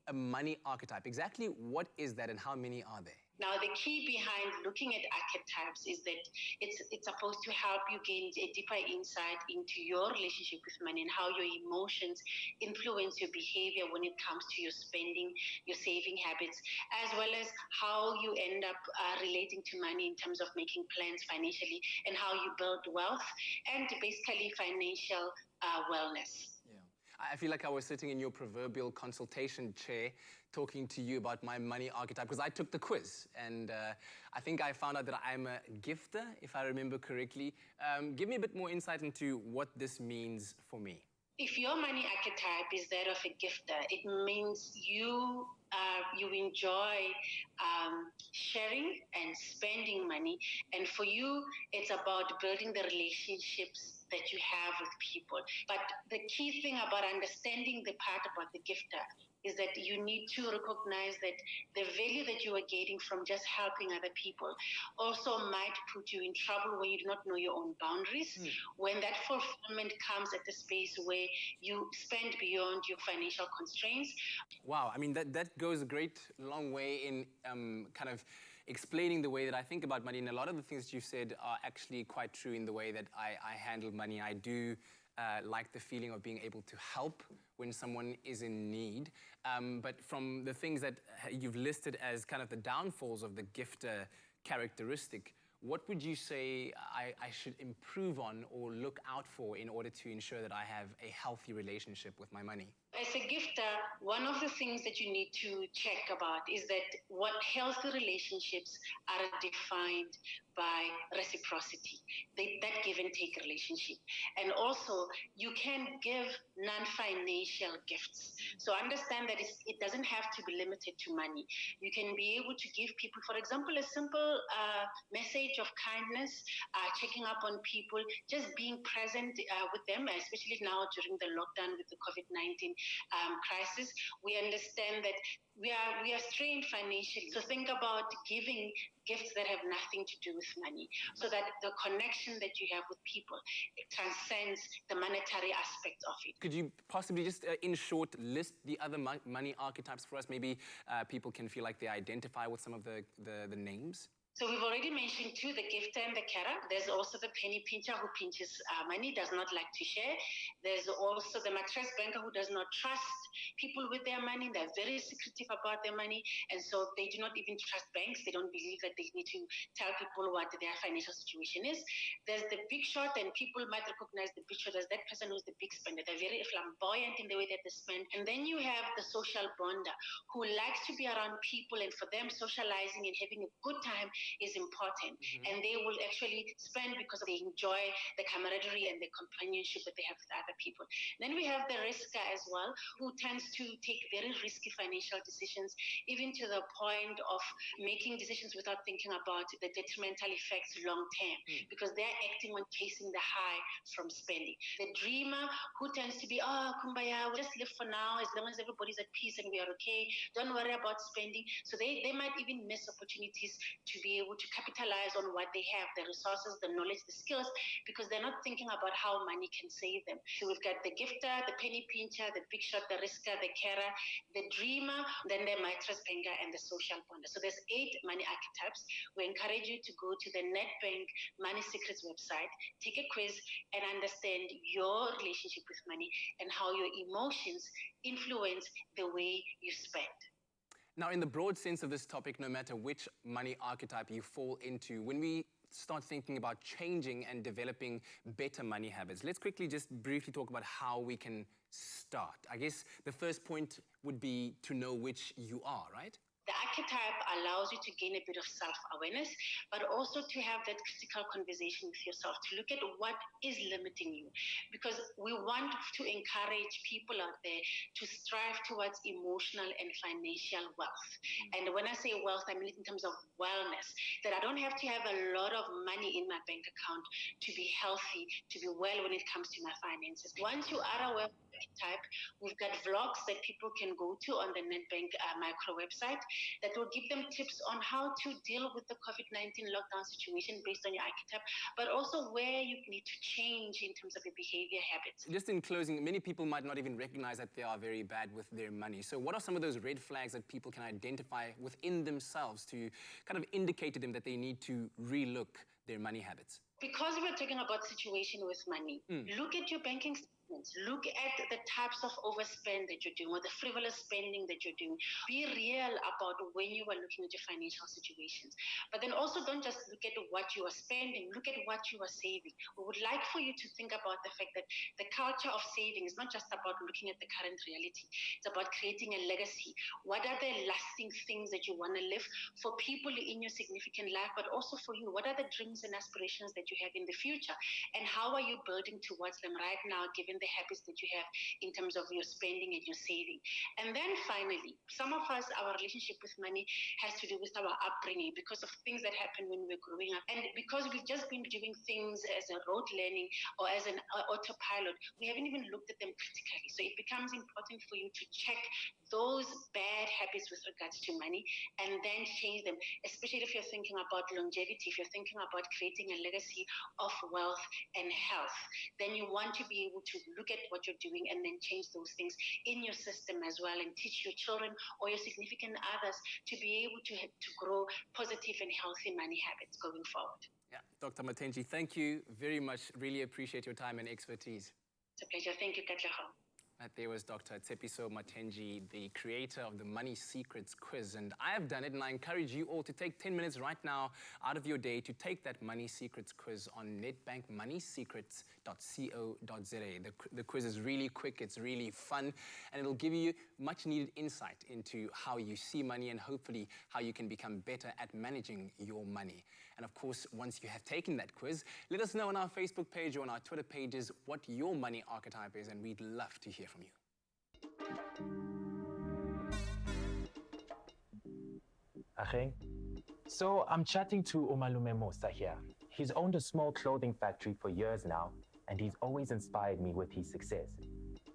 a money archetype. Exactly what is that and how many are there? Now, the key behind looking at archetypes is that it's supposed to help you gain a deeper insight into your relationship with money and how your emotions influence your behavior when it comes to your spending, your saving habits, as well as how you end up relating to money in terms of making plans financially and how you build wealth and basically financial wellness. I feel like I was sitting in your proverbial consultation chair talking to you about my money archetype because I took the quiz and I think I found out that I'm a gifter, if I remember correctly. Give me a bit more insight into what this means for me. If your money archetype is that of a gifter, it means you enjoy sharing and spending money. And for you, it's about building the relationships that you have with people. But the key thing about understanding the part about the gifter is that you need to recognize that the value that you are getting from just helping other people also might put you in trouble when you do not know your own boundaries. When that fulfillment comes at the space where you spend beyond your financial constraints. Wow, I mean, that goes a great long way in kind of explaining the way that I think about money. And a lot of the things that you said are actually quite true in the way that I handle money. I do like the feeling of being able to help when someone is in need. But from the things that you've listed as kind of the downfalls of the gifter characteristic, what would you say I should improve on or look out for in order to ensure that I have a healthy relationship with my money? As a gifter, one of the things that you need to check about is that what healthy relationships are defined by reciprocity, that give and take relationship. And also, you can give non-financial gifts. So understand that it doesn't have to be limited to money. You can be able to give people, for example, a simple message of kindness, checking up on people, just being present with them, especially now during the lockdown with the COVID-19 crisis. We understand that we are strained financially. So think about giving gifts that have nothing to do with money, so that the connection that you have with people, it transcends the monetary aspect of it. Could you possibly just, in short, list the other money archetypes for us? Maybe people can feel like they identify with some of the names? So we've already mentioned two, the gifter and the carer. There's also the penny pincher who pinches money, does not like to share. There's also the mattress banker who does not trust people with their money. They're very secretive about their money. And so they do not even trust banks. They don't believe that they need to tell people what their financial situation is. There's the big shot, and people might recognize the big shot as that person who's the big spender. They're very flamboyant in the way that they spend. And then you have the social bonder who likes to be around people, and for them, socializing and having a good time is important. And they will actually spend because they enjoy the camaraderie and the companionship that they have with other people. Then we have the risker as well, who tends to take very risky financial decisions, even to the point of making decisions without thinking about the detrimental effects long term, because they're acting on chasing the high from spending. The dreamer, who tends to be, oh, kumbaya, we'll just live for now as long as everybody's at peace and we are okay. Don't worry about spending. So they might even miss opportunities to be able to capitalize on what they have, the resources, the knowledge, the skills, because they're not thinking about how money can save them. So we've got the gifter, the penny pincher, the big shot, the risker, the carer, the dreamer, then the mattress banker, and the social bonder. So there's 8 money archetypes. We encourage you to go to the Nedbank Money Secrets website, take a quiz, and understand your relationship with money and how your emotions influence the way you spend. Now, in the broad sense of this topic, no matter which money archetype you fall into, when we start thinking about changing and developing better money habits, let's quickly just briefly talk about how we can start. I guess the first point would be to know which you are, right? The archetype allows you to gain a bit of self-awareness, but also to have that critical conversation with yourself, to look at what is limiting you. Because we want to encourage people out there to strive towards emotional and financial wealth. And when I say wealth, I mean in terms of wellness, that I don't have to have a lot of money in my bank account to be healthy, to be well when it comes to my finances. Once you are aware of the type, we've got vlogs that people can go to on the Nedbank micro website that will give them tips on how to deal with the COVID-19 lockdown situation based on your archetype, but also where you need to change in terms of your behavior habits. Just in closing, many people might not even recognize that they are very bad with their money. So what are some of those red flags that people can identify within themselves to kind of indicate to them that they need to relook their money habits? Because we're talking about situation with money, look at your banking statements. Look at the types of overspend that you're doing or the frivolous spending that you're doing. Be real about when you are looking at your financial situations. But then also don't just look at what you are spending, look at what you are saving. We would like for you to think about the fact that the culture of saving is not just about looking at the current reality. It's about creating a legacy. What are the lasting things that you want to live for people in your significant life, but also for you? What are the dreams and aspirations that you have in the future? And how are you building towards them right now, given the habits that you have in terms of your spending and your saving? And then finally, some of us, our relationship with money has to do with our upbringing because of things that happened when we were growing up. And because we've just been doing things as a rote learning or as an autopilot, we haven't even looked at them critically. So it becomes important for you to check those bad habits with regards to money and then change them, especially if you're thinking about longevity, if you're thinking about creating a legacy of wealth and health. Then you want to be able to look at what you're doing and then change those things in your system as well and teach your children or your significant others to be able to grow positive and healthy money habits going forward. Yeah, Dr. Matenji, thank you very much. Really appreciate your time and expertise. It's a pleasure. Thank you, Katleho. There was Dr. Expreso Matenji, the creator of the Money Secrets quiz. And I have done it, and I encourage you all to take 10 minutes right now out of your day to take that Money Secrets quiz on nedbankmoneysecrets.co.za. The quiz is really quick, it's really fun, and it'll give you much needed insight into how you see money and hopefully how you can become better at managing your money. And of course, once you have taken that quiz, let us know on our Facebook page or on our Twitter pages what your money archetype is, and we'd love to hear from you. Acheng? So I'm chatting to Umalume Musa here. He's owned a small clothing factory for years now, and he's always inspired me with his success.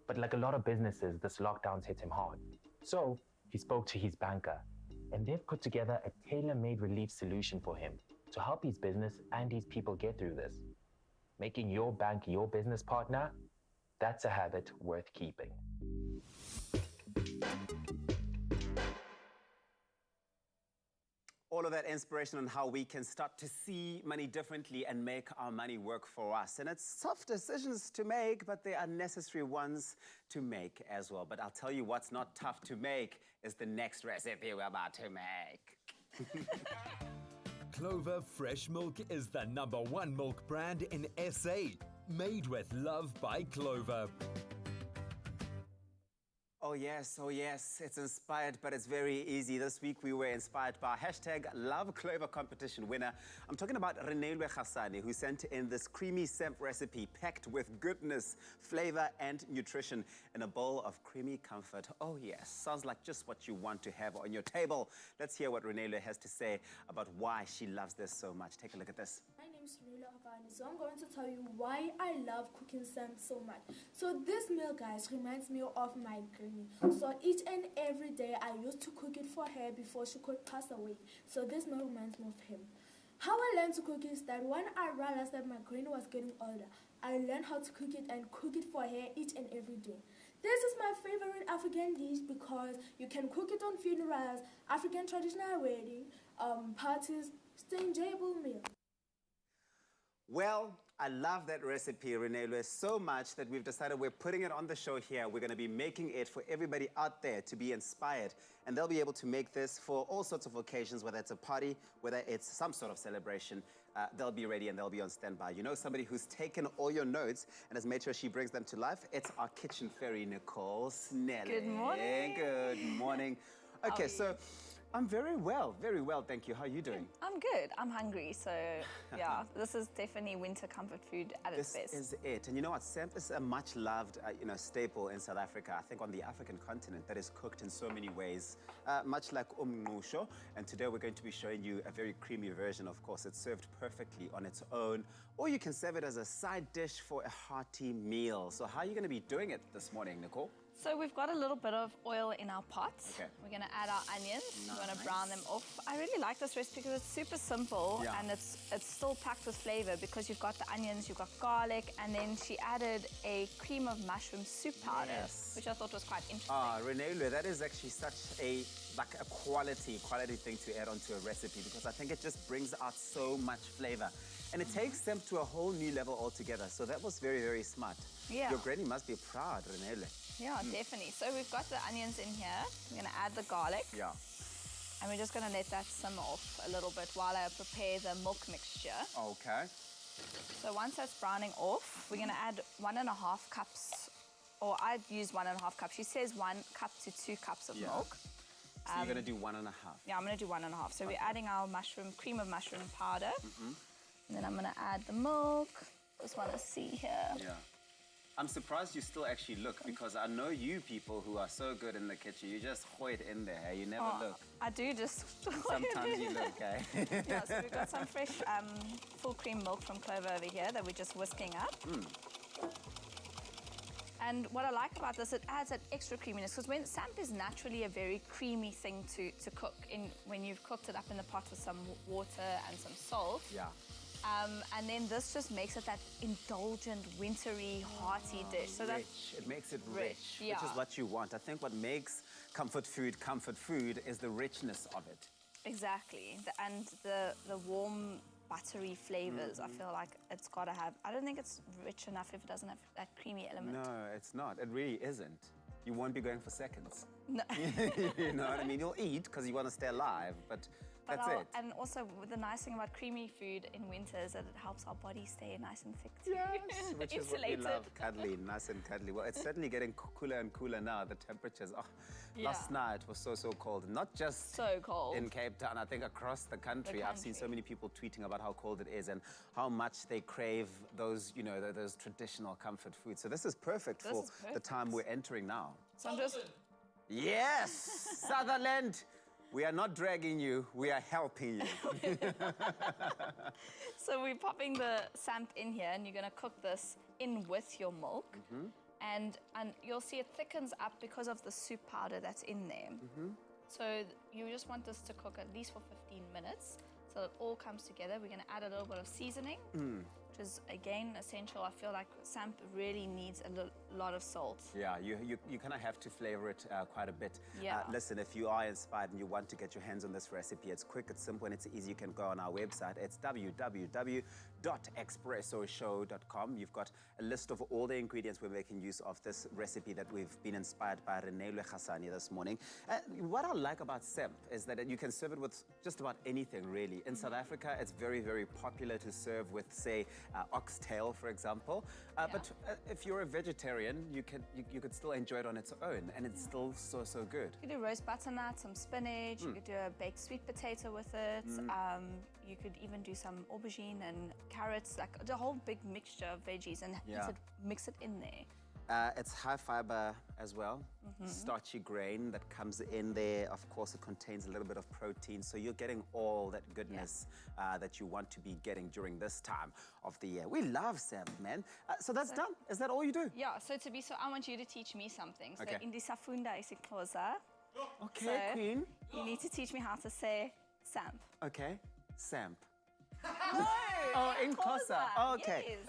But like a lot of businesses, this lockdown's hit him hard. So he spoke to his banker, and they've put together a tailor-made relief solution for him to help his business and his people get through this. Making your bank your business partner, that's a habit worth keeping. All of that inspiration on how we can start to see money differently and make our money work for us. And it's tough decisions to make, but they are necessary ones to make as well. But I'll tell you what's not tough to make is the next recipe we're about to make. Clover Fresh Milk is the #1 milk brand in SA. Made with love by Clover. Oh yes, it's inspired, but it's very easy. This week we were inspired by #LoveClover winner. I'm talking about Renelwe Khasani, who sent in this creamy semp recipe packed with goodness, flavor, and nutrition in a bowl of creamy comfort. Oh yes, sounds like just what you want to have on your table. Let's hear what Renelwe has to say about why she loves this so much. Take a look at this. My name is Renelwe Khasani, so I'm going to tell you why I love cooking semp so much. So this meal, guys, reminds me of my granny. So each and every day I used to cook it for her before she could pass away. So this meal reminds me of him. How I learned to cook is that when I realized that my granny was getting older, I learned how to cook it and cook it for her each and every day. This is my favorite African dish because you can cook it on funerals, African traditional wedding, parties. It's an enjoyable meal. Well, I love that recipe, Renelwe, so much that we've decided we're putting it on the show here. We're going to be making it for everybody out there to be inspired. And they'll be able to make this for all sorts of occasions, whether it's a party, whether it's some sort of celebration. They'll be ready and they'll be on standby. You know somebody who's taken all your notes and has made sure she brings them to life? It's our kitchen fairy, Nicole Snell. Good morning. Good morning. Okay, so I'm very well, thank you. How are you doing? I'm good. I'm hungry, so yeah, this is definitely winter comfort food at its best. This is it. And you know what? Semp is a much loved, staple in South Africa. I think on the African continent that is cooked in so many ways, much like umngqusho. And today we're going to be showing you a very creamy version. Of course, it's served perfectly on its own, or you can serve it as a side dish for a hearty meal. So how are you going to be doing it this morning, Nicole? So we've got a little bit of oil in our pot. Okay. We're going to add our onions. Nice. We're going to brown them off. I really like this recipe because it's super simple and it's still packed with flavor because you've got the onions, you've got garlic, and then she added a cream of mushroom soup powder, which I thought was quite interesting. Renelwe, that is actually such a quality thing to add onto a recipe because I think it just brings out so much flavor. And it takes them to a whole new level altogether. So that was very, very smart. Yeah. Your granny must be proud, Renelwe. Yeah, definitely. So we've got the onions in here. We're going to add the garlic. Yeah. And we're just going to let that simmer off a little bit while I prepare the milk mixture. Okay. So once that's browning off, we're going to add 1.5 cups, or I'd use 1.5 cups. She says 1 cup to 2 cups of milk. So you're going to do 1.5. Yeah, I'm going to do 1.5. So we're adding our cream of mushroom powder. And then I'm going to add the milk. Just want to see here. Yeah. I'm surprised you still actually look because I know you people who are so good in the kitchen. You just hoid in there. You never look. I do just. Sometimes you look, eh? Yeah, so we've got some fresh full cream milk from Clover over here that we're just whisking up. And what I like about this, it adds that extra creaminess because when semp is naturally a very creamy thing to cook when you've cooked it up in the pot with some water and some salt. Yeah. And then this just makes it that indulgent, wintry, hearty dish. So rich. It makes it rich, which is what you want. I think what makes comfort food is the richness of it. Exactly. And the warm, buttery flavors, I feel like it's got to have. I don't think it's rich enough if it doesn't have that creamy element. No, it's not. It really isn't. You won't be going for seconds. No. You know what I mean? You'll eat because you want to stay alive, but that's it. And also, the nice thing about creamy food in winter is that it helps our body stay nice and thick too. Yes, which is what we love, cuddly, nice and cuddly. Well, it's certainly getting cooler and cooler now. The temperatures, last night was so cold. Not just in Cape Town, I think across the country. I've seen so many people tweeting about how cold it is and how much they crave those, those traditional comfort foods. So this is perfect for the time we're entering now. So I'm just... Yes, Sutherland. We are not dragging you, we are helping you. So we're popping the semp in here and you're going to cook this in with your milk. And you'll see it thickens up because of the soup powder that's in there. So you just want this to cook at least for 15 minutes. So it all comes together. We're going to add a little bit of seasoning, which is, again, essential. I feel like semp really needs a lot of salt. Yeah, you kind of have to flavor it quite a bit. Yeah. Listen, if you are inspired and you want to get your hands on this recipe, it's quick, it's simple, and it's easy. You can go on our website. It's www.expressoshow.com. You've got a list of all the ingredients we're making use of this recipe that we've been inspired by Renelwe Khasani this morning. What I like about semp is that you can serve it with just about anything, really. In South Africa, it's very, very popular to serve with, say, oxtail, for example. But if you're a vegetarian, you could still enjoy it on its own, and it's still so good. You could do roast butternut, some spinach. You could do a baked sweet potato with it. You could even do some aubergine and carrots, like the whole big mixture of veggies, and mix it in there. It's high fiber as well, starchy grain that comes in there. Of course, it contains a little bit of protein, so you're getting all that goodness that you want to be getting during this time of the year. We love samp, man. So that's done. Is that all you do? Yeah, so I want you to teach me something. So in the Safunda isiXhosa. Okay, so Queen. You need to teach me how to say samp. Okay, samp. No! Oh, in Xhosa. Okay. Yes.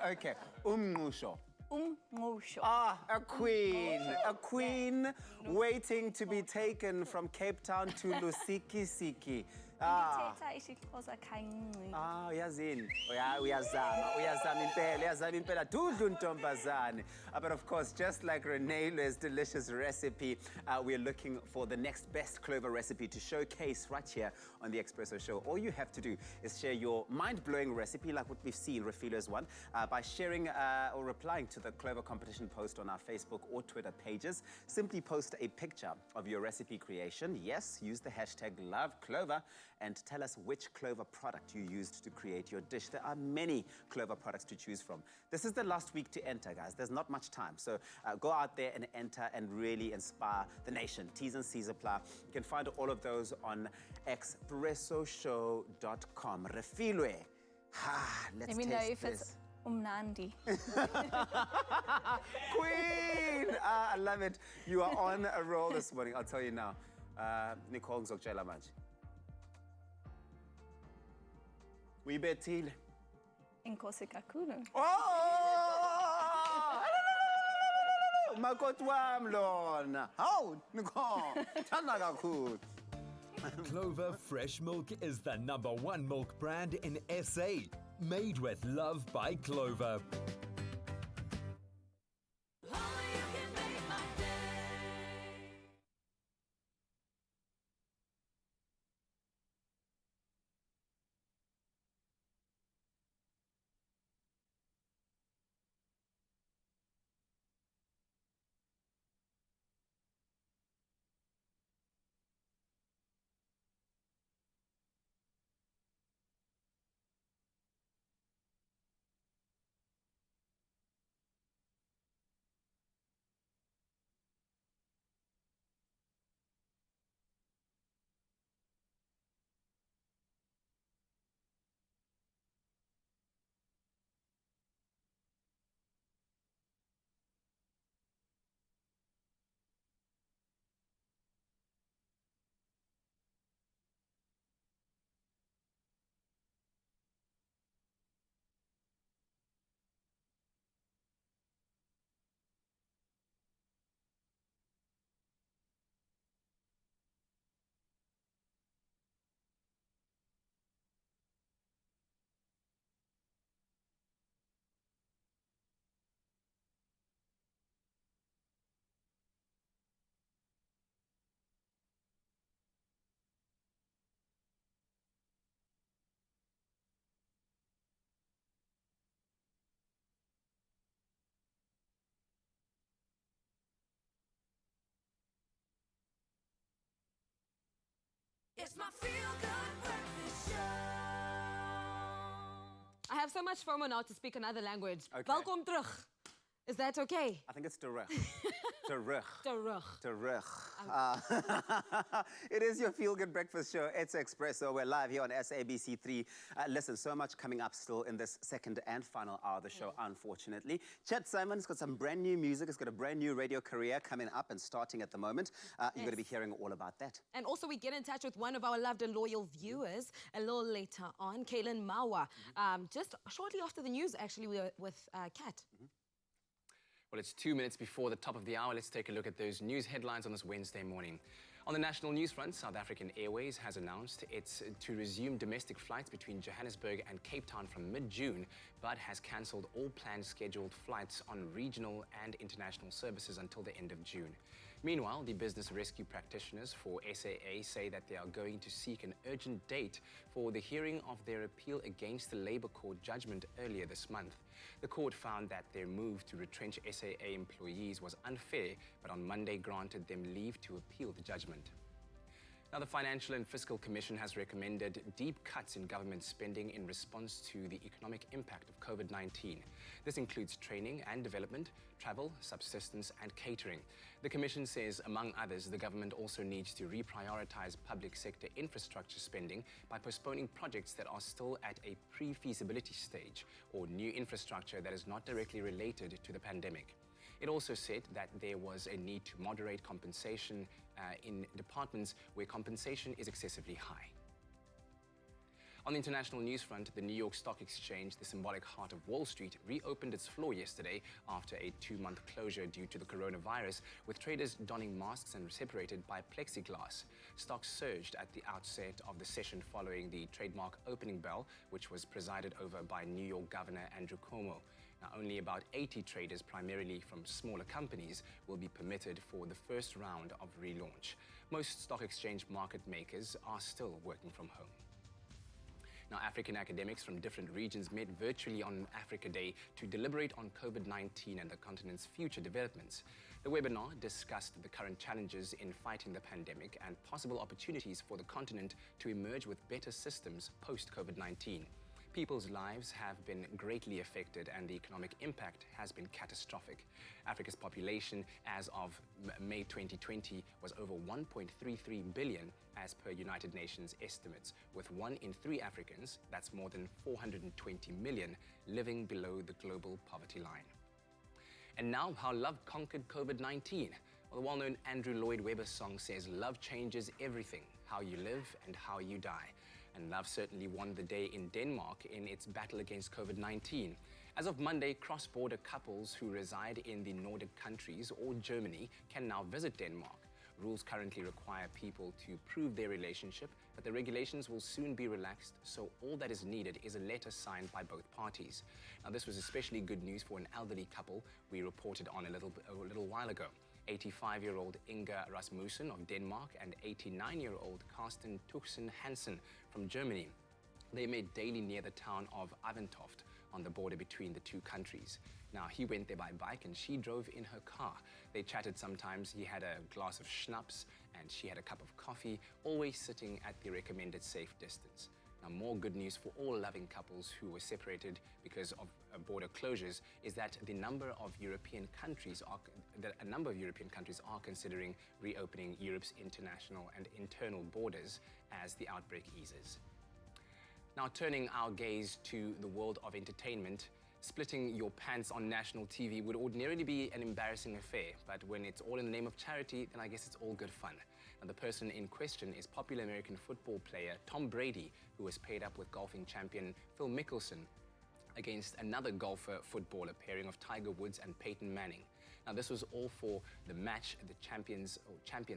Okay. Umngqusho. Umngqusho. Ah, a queen waiting to be taken from Cape Town to Lusikisiki. Uyazini. Uyazama impela dudlu ntombazane. But of course, just like Rene's delicious recipe, we're looking for the next best clover recipe to showcase right here on the Expresso Show. All you have to do is share your mind-blowing recipe, like what we've seen Refilo's one, by sharing or replying to the Clover competition post on our Facebook or Twitter pages. Simply post a picture of your recipe creation. Yes, use the hashtag #LoveClover and tell us which Clover product you used to create your dish. There are many Clover products to choose from. This is the last week to enter, guys. There's not much time. So go out there and enter and really inspire the nation. T's and C's apply. You can find all of those on expressoshow.com. Refilwe. Let's Let me taste know if this. it's umnandi. Queen! I love it. You are on a roll this morning. I'll tell you now. Nicole ngizokutshela manje. Uyibethile. Inkosi kakhulu. Oh! Makoti wami lona. Hawu, Nicole. Thanda kakhulu. Clover Fresh Milk is the #1 milk brand in SA. Made with love by Clover. It's my feel-good breakfast show. I have so much FOMO now to speak another language. Okay. Welkom terug. Is that okay? I think it's terug. Terug. Terug. Terug. It is your feel-good breakfast show. It's Expresso. We're live here on SABC3. Listen, so much coming up still in this second and final hour of the show, unfortunately. Chet Simon's got some brand new music. He's got a brand new radio career coming up and starting at the moment. You're going to be hearing all about that. And also we get in touch with one of our loved and loyal viewers a little later on, Kaylin Mawa. Just shortly after the news, actually, we were with Kat. Well, it's 2 minutes before the top of the hour. Let's take a look at those news headlines on this Wednesday morning. On the national news front, South African Airways has announced it's to resume domestic flights between Johannesburg and Cape Town from mid-June, but has cancelled all planned scheduled flights on regional and international services until the end of June. Meanwhile, the business rescue practitioners for SAA say that they are going to seek an urgent date for the hearing of their appeal against the Labour Court judgment earlier this month. The court found that their move to retrench SAA employees was unfair, but on Monday granted them leave to appeal the judgment. Now, the Financial and Fiscal Commission has recommended deep cuts in government spending in response to the economic impact of COVID-19. This includes training and development, travel, subsistence, and catering. The Commission says, among others, the government also needs to reprioritize public sector infrastructure spending by postponing projects that are still at a pre-feasibility stage or new infrastructure that is not directly related to the pandemic. It also said that there was a need to moderate compensation in departments where compensation is excessively high. On the international news front, the New York Stock Exchange, the symbolic heart of Wall Street, reopened its floor yesterday after a 2-month closure due to the coronavirus, with traders donning masks and separated by plexiglass. Stocks surged at the outset of the session following the trademark opening bell, which was presided over by New York Governor Andrew Cuomo. Now, only about 80 traders, primarily from smaller companies, will be permitted for the first round of relaunch. Most stock exchange market makers are still working from home. Now, African academics from different regions met virtually on Africa Day to deliberate on COVID-19 and the continent's future developments. The webinar discussed the current challenges in fighting the pandemic and possible opportunities for the continent to emerge with better systems post-COVID-19. People's lives have been greatly affected and the economic impact has been catastrophic. Africa's population as of May 2020 was over 1.33 billion as per United Nations estimates, with 1 in 3 Africans, that's more than 420 million, living below the global poverty line. And now, how love conquered COVID-19. Well, the well-known Andrew Lloyd Webber song says, "Love changes everything, how you live and how you die." And love certainly won the day in Denmark in its battle against COVID-19. As of Monday, cross-border couples who reside in the Nordic countries or Germany can now visit Denmark. Rules currently require people to prove their relationship, but the regulations will soon be relaxed, so all that is needed is a letter signed by both parties. Now, this was especially good news for an elderly couple we reported on a little while ago. 85-year-old Inga Rasmussen of Denmark and 89-year-old Carsten Tuxen Hansen from Germany. They met daily near the town of Aventoft on the border between the two countries. Now, he went there by bike and she drove in her car. They chatted sometimes. He had a glass of schnapps and she had a cup of coffee, always sitting at the recommended safe distance. Now, more good news for all loving couples who were separated because of border closures is that a number of European countries are considering reopening Europe's international and internal borders as the outbreak eases. Now, turning our gaze to the world of entertainment, splitting your pants on national TV would ordinarily be an embarrassing affair, but when it's all in the name of charity, then I guess it's all good fun. Now, the person in question is popular American football player Tom Brady, who was paired up with golfing champion Phil Mickelson against another golfer footballer pairing of Tiger Woods and Peyton Manning. Now, this was all for the match, the Champions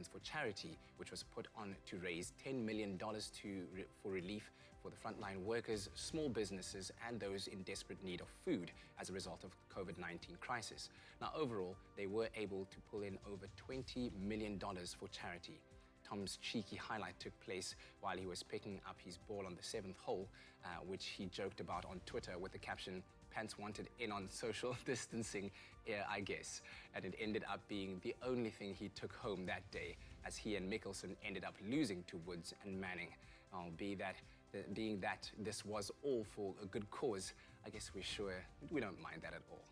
for Charity, which was put on to raise $10 million for relief for the frontline workers, small businesses, and those in desperate need of food as a result of COVID-19 crisis. Now, overall, they were able to pull in over $20 million for charity. Tom's cheeky highlight took place while he was picking up his ball on the 7th hole, which he joked about on Twitter with the caption, "Pants wanted in on social distancing, I guess." And it ended up being the only thing he took home that day, as he and Mickelson ended up losing to Woods and Manning. Being that this was all for a good cause, I guess we don't mind that at all.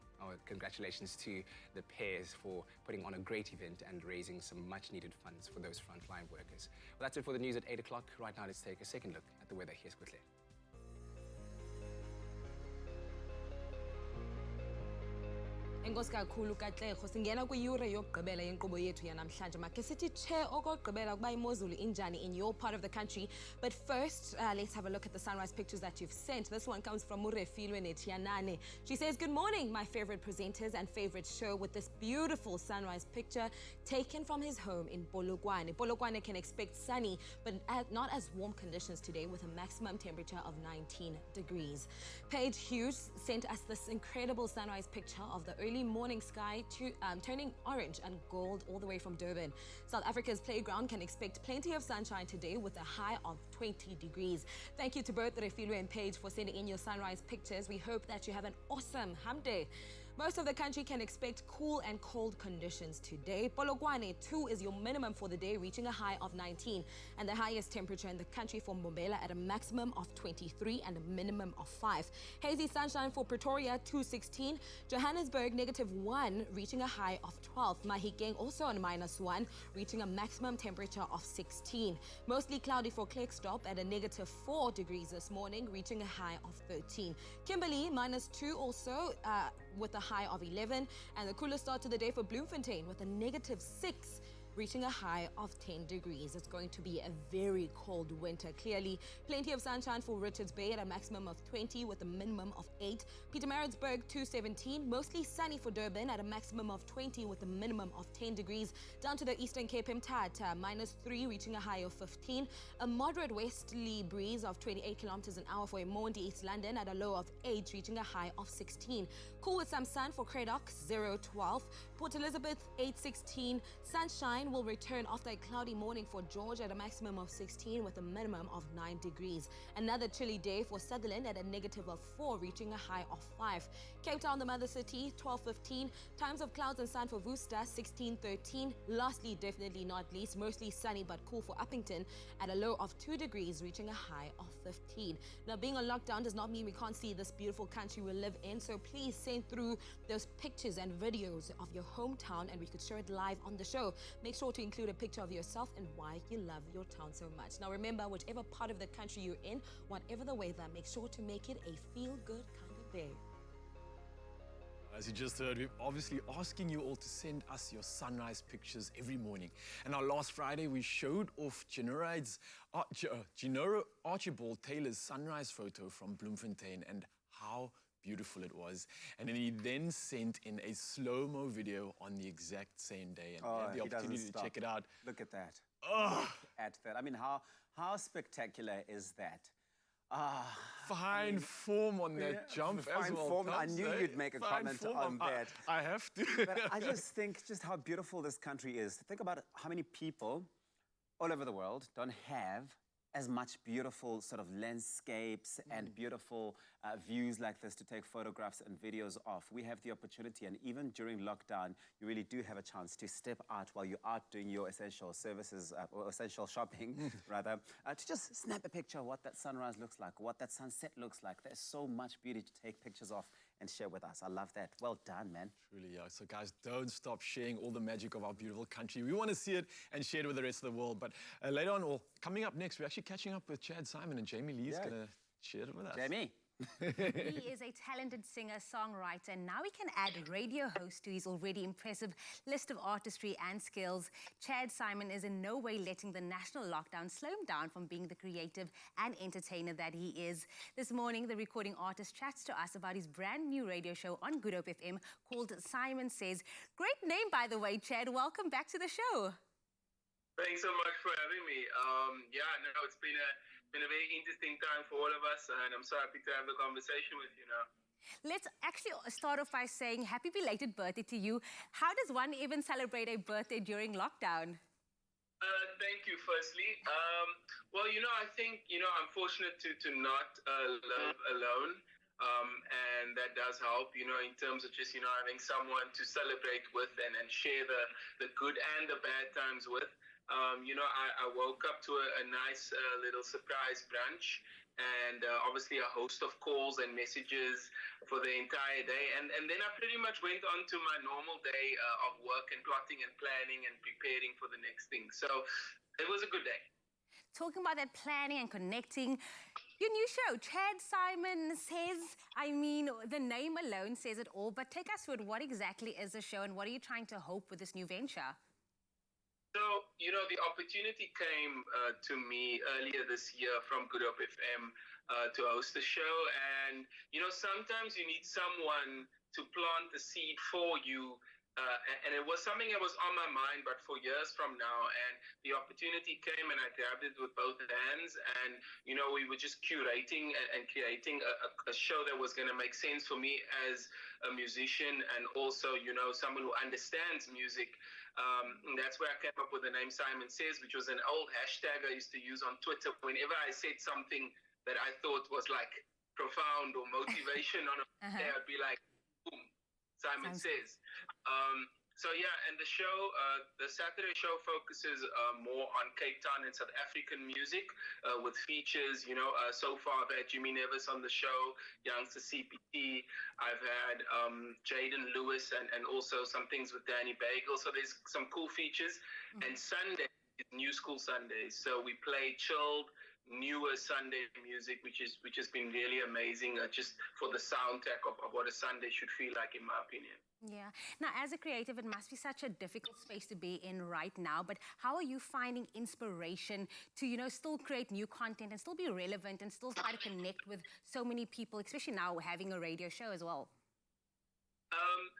Congratulations to the pairs for putting on a great event and raising some much-needed funds for those frontline workers. Well, that's it for the news at 8 o'clock. Right now, let's take a second look at the weather. Here's quickly. Enkosi kakhulu Katlego. Singena kwiyure yokugqibela yenkqubo yethu yanamhlanje. Makhe sithi che okokugqibela ukuba imozulu injani in your part of the country. But first, let's have a look at the sunrise pictures that you've sent. This one comes from Murefilwe Netianane. She says, good morning, my favorite presenters and favorite show, with this beautiful sunrise picture taken from his home in Polokwane. Polokwane can expect sunny, but not as warm conditions today, with a maximum temperature of 19 degrees. Paige Hughes sent us this incredible sunrise picture of the early morning sky turning orange and gold all the way from Durban. South Africa's playground can expect plenty of sunshine today with a high of 20 degrees. Thank you to both Refilwe and Paige for sending in your sunrise pictures. We hope that you have an awesome hump day. Most of the country can expect cool and cold conditions today. Polokwane 2 is your minimum for the day, reaching a high of 19, and the highest temperature in the country for Mbombela at a maximum of 23 and a minimum of 5. Hazy sunshine for Pretoria, 216. Johannesburg, -1, reaching a high of 12. Mahikeng also on -1, reaching a maximum temperature of 16. Mostly cloudy for Klerksdorp at a -4 degrees this morning, reaching a high of 13. Kimberley, -2 also, with a high of 11, and the coolest start to the day for Bloemfontein with a -6, reaching a high of 10 degrees. It's going to be a very cold winter, clearly. Plenty of sunshine for Richards Bay at a maximum of 20 with a minimum of 8. Pietermaritzburg 217, mostly sunny for Durban at a maximum of 20 with a minimum of 10 degrees. Down to the Eastern Cape, Mthatha, -3, reaching a high of 15. A moderate westerly breeze of 28 kilometers an hour for Emondi, East London, at a low of 8, reaching a high of 16. Cool with some sun for Cradock, 012. Port Elizabeth, 816. Sunshine will return after a cloudy morning for George at a maximum of 16 with a minimum of 9 degrees. Another chilly day for Sutherland at a -4, reaching a high of 5. Cape Town, the mother city, 1215. Times of clouds and sun for Worcester, 1613. Lastly, definitely not least, mostly sunny but cool for Uppington at a low of 2 degrees, reaching a high of 15. Now, being on lockdown does not mean we can't see this beautiful country we live in, so please send through those pictures and videos of your hometown and we could share it live on the show. Make sure to include a picture of yourself and why you love your town so much. Now remember, whichever part of the country you're in, whatever the weather, make sure to make it a feel-good kind of day. As you just heard, we're obviously asking you all to send us your sunrise pictures every morning. And our last Friday, we showed off Gennaro Archibald Taylor's sunrise photo from Bloemfontein and how beautiful it was. And then he then sent in a slow-mo video on the exact same day. And we had the opportunity to check it out. Look at that. Oh. Look at that. I mean, how spectacular is that? Fine form on that jump as well. Form. I knew you'd make a comment on that. I have to. But I just think just how beautiful this country is. Think about how many people all over the world don't have as much beautiful sort of landscapes and beautiful views like this to take photographs and videos of. We have the opportunity, and even during lockdown, you really do have a chance to step out while you're out doing your essential services, or essential shopping, rather, to just snap a picture of what that sunrise looks like, what that sunset looks like. There's so much beauty to take pictures of and share with us. I love that. Well done, man. Truly, yeah. So guys, don't stop sharing all the magic of our beautiful country. We want to see it and share it with the rest of the world. But later on, or coming up next, we're actually catching up with Chad Simon, and Jamie Lee's going to share it with us. Jamie. He is a talented singer-songwriter, and now we can add radio host to his already impressive list of artistry and skills. Chad Simon is in no way letting the national lockdown slow him down from being the creative and entertainer that he is. This morning, the recording artist chats to us about his brand new radio show on Good Hope FM called Simon Says. Great name, by the way, Chad. Welcome back to the show. Thanks so much for having me. It's been a very interesting time for all of us, and I'm so happy to have the conversation with you now. Let's actually start off by saying happy belated birthday to you. How does one even celebrate a birthday during lockdown? Thank you, firstly. I think, I'm fortunate to not live alone, and that does help, in terms of just, having someone to celebrate with and share the good and the bad times with. I woke up to a nice little surprise brunch, and obviously a host of calls and messages for the entire day. And then I pretty much went on to my normal day of work and plotting and planning and preparing for the next thing. So it was a good day. Talking about that planning and connecting, Your new show, Chad Simon Says, I mean, the name alone says it all, but take us through it. What exactly is the show and what are you trying to hope with this new venture? So, the opportunity came to me earlier this year from Good Hope FM to host the show. And, sometimes you need someone to plant the seed for you. And it was something that was on my mind, but for years from now. And the opportunity came and I grabbed it with both hands. And, we were just curating and creating a show that was going to make sense for me as a musician and also, someone who understands music. And that's where I came up with the name Simon Says, which was an old hashtag I used to use on Twitter whenever I said something that I thought was like profound or motivation on a day, I'd be like, boom, Simon Says. So yeah, and the show, the Saturday show focuses more on Cape Town and South African music with features, so far I've had Jimmy Nevis on the show, Youngster CPT, I've had Jaden Lewis and also some things with Danny Bagel. So there's some cool features. And Sunday is New School Sundays. So we play chilled, newer Sunday music, which has been really amazing just for the soundtrack of what a Sunday should feel like, in my opinion. Yeah. Now, as a creative, it must be such a difficult space to be in right now, but how are you finding inspiration to, still create new content and still be relevant and still try to connect with so many people, especially now having a radio show as well?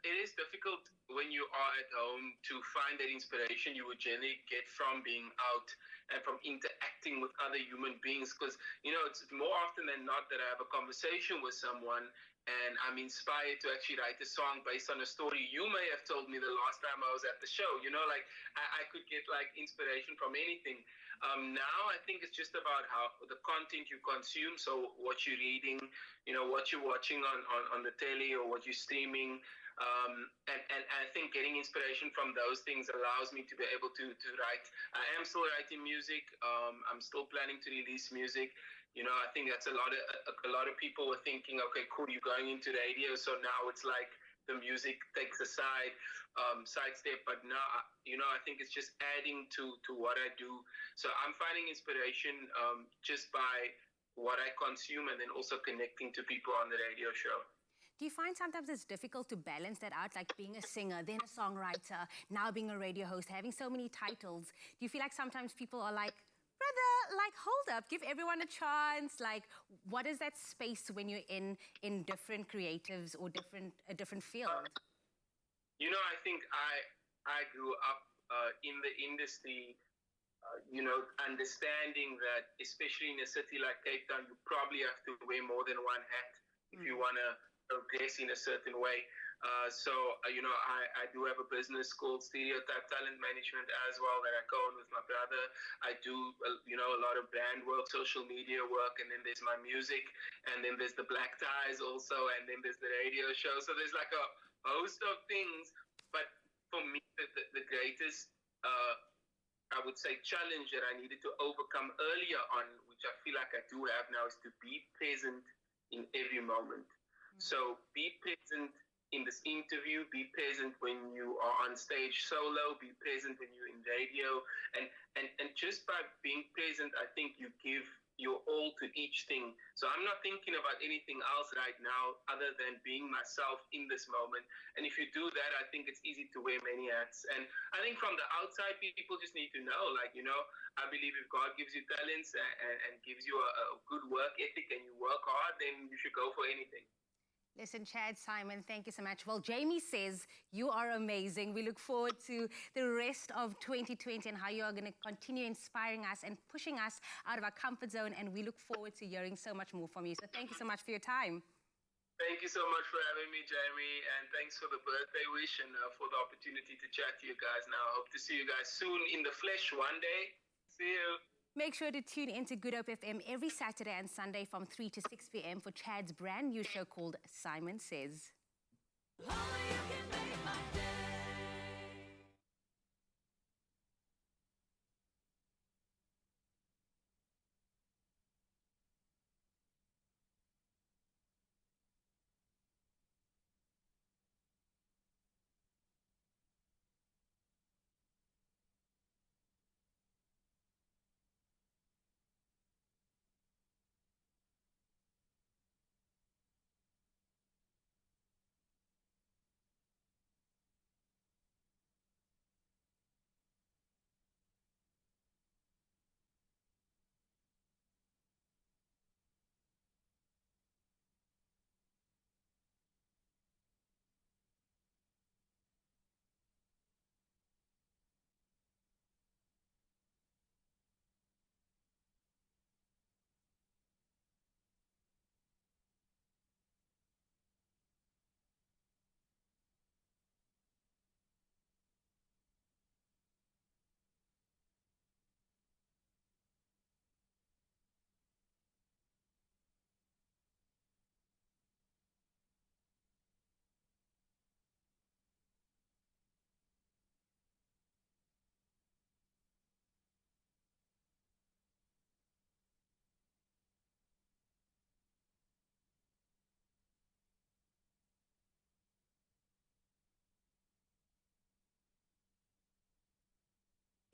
It is difficult when you are at home to find that inspiration you would generally get from being out and from interacting with other human beings, because it's more often than not that I have a conversation with someone and I'm inspired to actually write a song based on a story you may have told me the last time I was at the show. I could get inspiration from anything. Now I think it's just about how the content you consume, so what you're reading, what you're watching on the telly or what you're streaming. And I think getting inspiration from those things allows me to be able to write. I am still writing music. I'm still planning to release music. I think that's a lot of people were thinking, okay, cool, you're going into radio, so now it's like the music takes a sidestep. But now, I think it's just adding to what I do. So I'm finding inspiration just by what I consume and then also connecting to people on the radio show. Do you find sometimes it's difficult to balance that out, like being a singer, then a songwriter, now being a radio host, having so many titles? Do you feel like sometimes people are like, brother, hold up, give everyone a chance? What is that space when you're in different creatives or a different field? I think I grew up in the industry, understanding that, especially in a city like Cape Town, you probably have to wear more than one hat if you want to progress in a certain way. So I do have a business called Stereotype Talent Management as well that I co-own with my brother. I do, a lot of brand work, social media work, and then there's my music, and then there's the black ties also, and then there's the radio show. So there's like a host of things. But for me, the greatest, I would say, challenge that I needed to overcome earlier on, which I feel like I do have now, is to be present in every moment. So be present in this interview, be present when you are on stage solo, be present when you're in radio. And just by being present, I think you give your all to each thing. So I'm not thinking about anything else right now other than being myself in this moment. And if you do that, I think it's easy to wear many hats. And I think from the outside, people just need to know, I believe if God gives you talents and gives you a good work ethic and you work hard, then you should go for anything. Listen, Chad Simon, thank you so much. Well, Jamie says you are amazing. We look forward to the rest of 2020 and how you are going to continue inspiring us and pushing us out of our comfort zone. And we look forward to hearing so much more from you. So thank you so much for your time. Thank you so much for having me, Jamie. And thanks for the birthday wish and for the opportunity to chat to you guys now. I hope to see you guys soon in the flesh one day. See you. Make sure to tune into Good Hope FM every Saturday and Sunday from 3 to 6 p.m. for Chad's brand new show called Simon Says.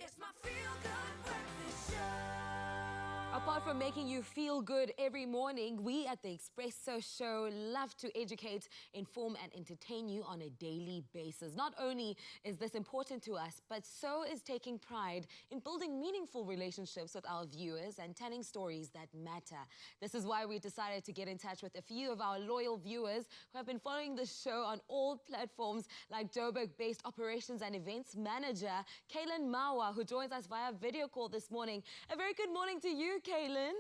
It's my feel-good breakfast show. Apart from making you feel good every morning, we at the Expresso Show love to educate, inform and entertain you on a daily basis. Not only is this important to us, but so is taking pride in building meaningful relationships with our viewers and telling stories that matter. This is why we decided to get in touch with a few of our loyal viewers who have been following the show on all platforms, like Joburg-based Operations and Events Manager, Kaylin Mawa, who joins us via video call this morning. A very good morning to you, Kaylin.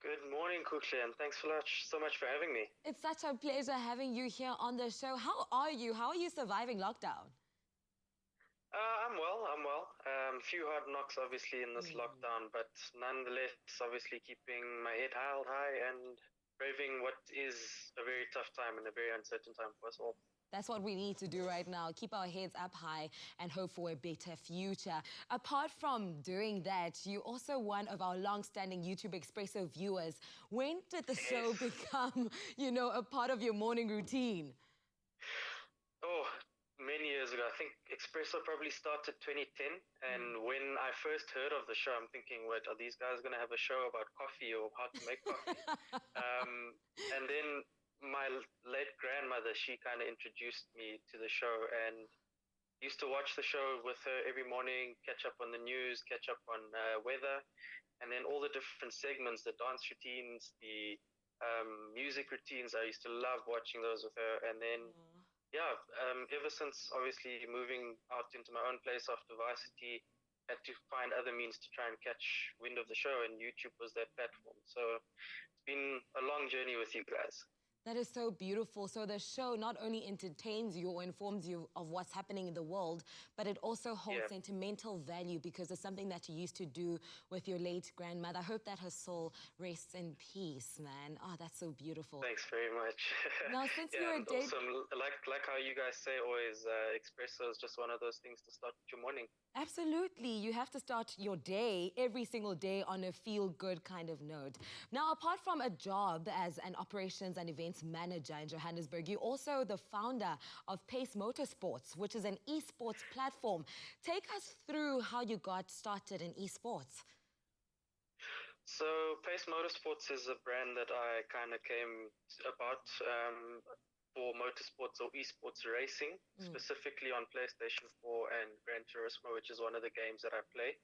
Good morning, Kukle, and thanks so much for having me. It's such a pleasure having you here on the show. How are you? How are you surviving lockdown? I'm well. A few hard knocks, obviously, in this lockdown, but nonetheless, obviously keeping my head held high and braving what is a very tough time and a very uncertain time for us all. That's what we need to do right now, keep our heads up high and hope for a better future. Apart from doing that, you're also one of our long-standing YouTube Expresso viewers. When did the show become, a part of your morning routine? Oh, many years ago. I think Expresso probably started 2010, and when I first heard of the show, I'm thinking, wait, are these guys going to have a show about coffee or how to make coffee? And then my late grandmother, she kind of introduced me to the show, and used to watch the show with her every morning, catch up on the news, catch up on weather, and then all the different segments, the dance routines, the music routines. I used to love watching those with her. And then ever since obviously moving out into my own place after varsity, had to find other means to try and catch wind of the show, and YouTube was that platform. So it's been a long journey with you guys. That is so beautiful. So the show not only entertains you or informs you of what's happening in the world, but it also holds sentimental value because it's something that you used to do with your late grandmother. I hope that her soul rests in peace, man. Oh, that's so beautiful. Thanks very much. Now, since you're a date... Awesome. Like how you guys say always, Expresso is just one of those things to start your morning. Absolutely. You have to start your day, every single day, on a feel-good kind of note. Now, apart from a job as an operations and events manager in Johannesburg, you're also the founder of Pace Motorsports, which is an esports platform. Take us through how you got started in esports. So Pace Motorsports is a brand that I kind of came about for motorsports or esports racing, specifically on PlayStation 4 and Gran Turismo, which is one of the games that I play.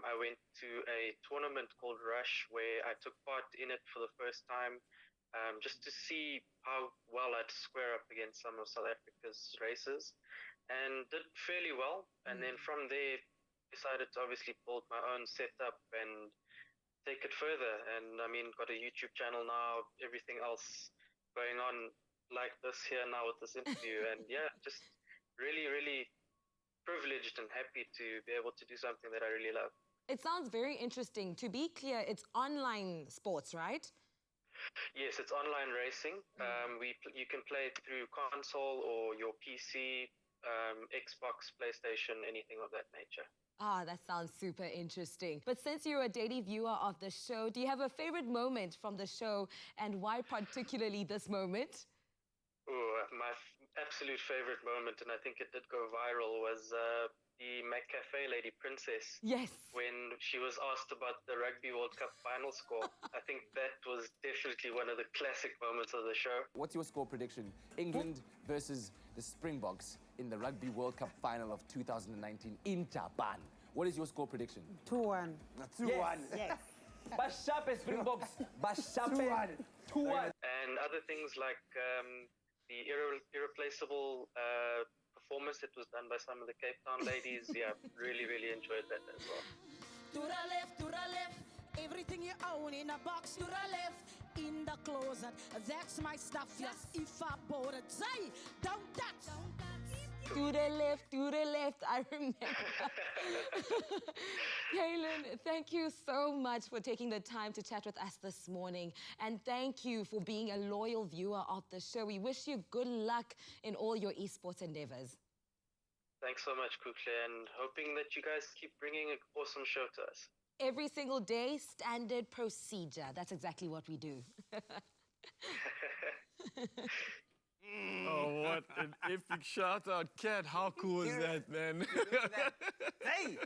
I went to a tournament called Rush where I took part in it for the first time, just to see how well I'd square up against some of South Africa's races, and did fairly well. And then from there, decided to obviously build my own setup and take it further. And I mean, got a YouTube channel now, everything else going on like this here now with this interview. And yeah, just really, really privileged and happy to be able to do something that I really love. It sounds very interesting. To be clear, it's online sports, right? Yes, it's online racing. You can play it through console or your PC, Xbox, PlayStation, anything of that nature. Ah, that sounds super interesting. But since you're a daily viewer of the show, do you have a favorite moment from the show, and why particularly this moment? My absolute favorite moment, and I think it did go viral, was the McCafe lady, Princess. Yes. When she was asked about the Rugby World Cup final score. I think that was definitely one of the classic moments of the show. What's your score prediction? England versus the Springboks in the Rugby World Cup final of 2019 in Japan. What is your score prediction? 2-1. 2-1. Yes. Bashape Springboks. Bashape 2-1. And other things like the irreplaceable performance that was done by some of the Cape Town ladies. Yeah, really, really enjoyed that as well. To the left, everything you own in a box. To the left, in the closet, that's my stuff. Yes, if I bought it, say, don't touch. To the left, I remember. Kaylin, thank you so much for taking the time to chat with us this morning. And thank you for being a loyal viewer of the show. We wish you good luck in all your esports endeavors. Thanks so much, Kukle, and hoping that you guys keep bringing an awesome show to us. Every single day, standard procedure. That's exactly what we do. Oh, what an epic shout out, Cat. How cool is that, man? Hey,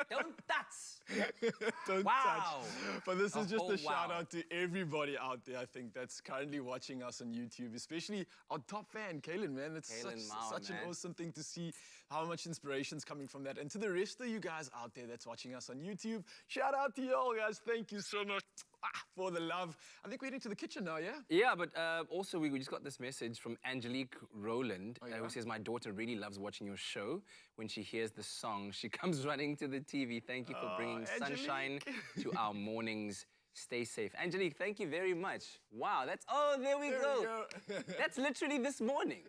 don't touch. Don't Wow. touch. But this is just whole a shout wow. out to everybody out there, I think, that's currently watching us on YouTube, especially our top fan, Kaylin, man. It's Kaylin such Mao, an man. awesome thing to see how much inspiration's coming from that. And to the rest of you guys out there that's watching us on YouTube, shout out to you all, guys. Thank you so much for the love. I think we're heading to the kitchen now, yeah? Yeah, but also we just got this message from Angelique Rowland, Oh, yeah? who says, my daughter really loves watching your show. When she hears the song, she comes running to the TV. Thank you for bringing sunshine to our mornings. Stay safe. Angelique, thank you very much. Wow, that's, oh, there we go. That's literally this morning.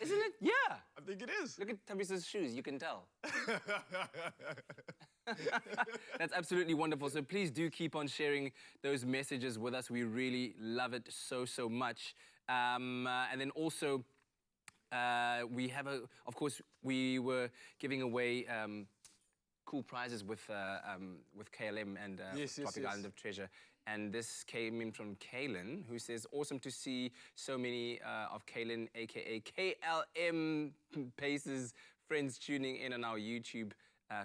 Isn't it? Yeah. I think it is. Look at Tabisa's shoes, you can tell. That's absolutely wonderful. So please do keep on sharing those messages with us. We really love it so, so much. And then also, we have of course, we were giving away cool prizes with KLM and Tropic Island of Treasure. And this came in from Kaylin, who says, awesome to see so many of Kaylin, aka KLM Paces friends tuning in on our YouTube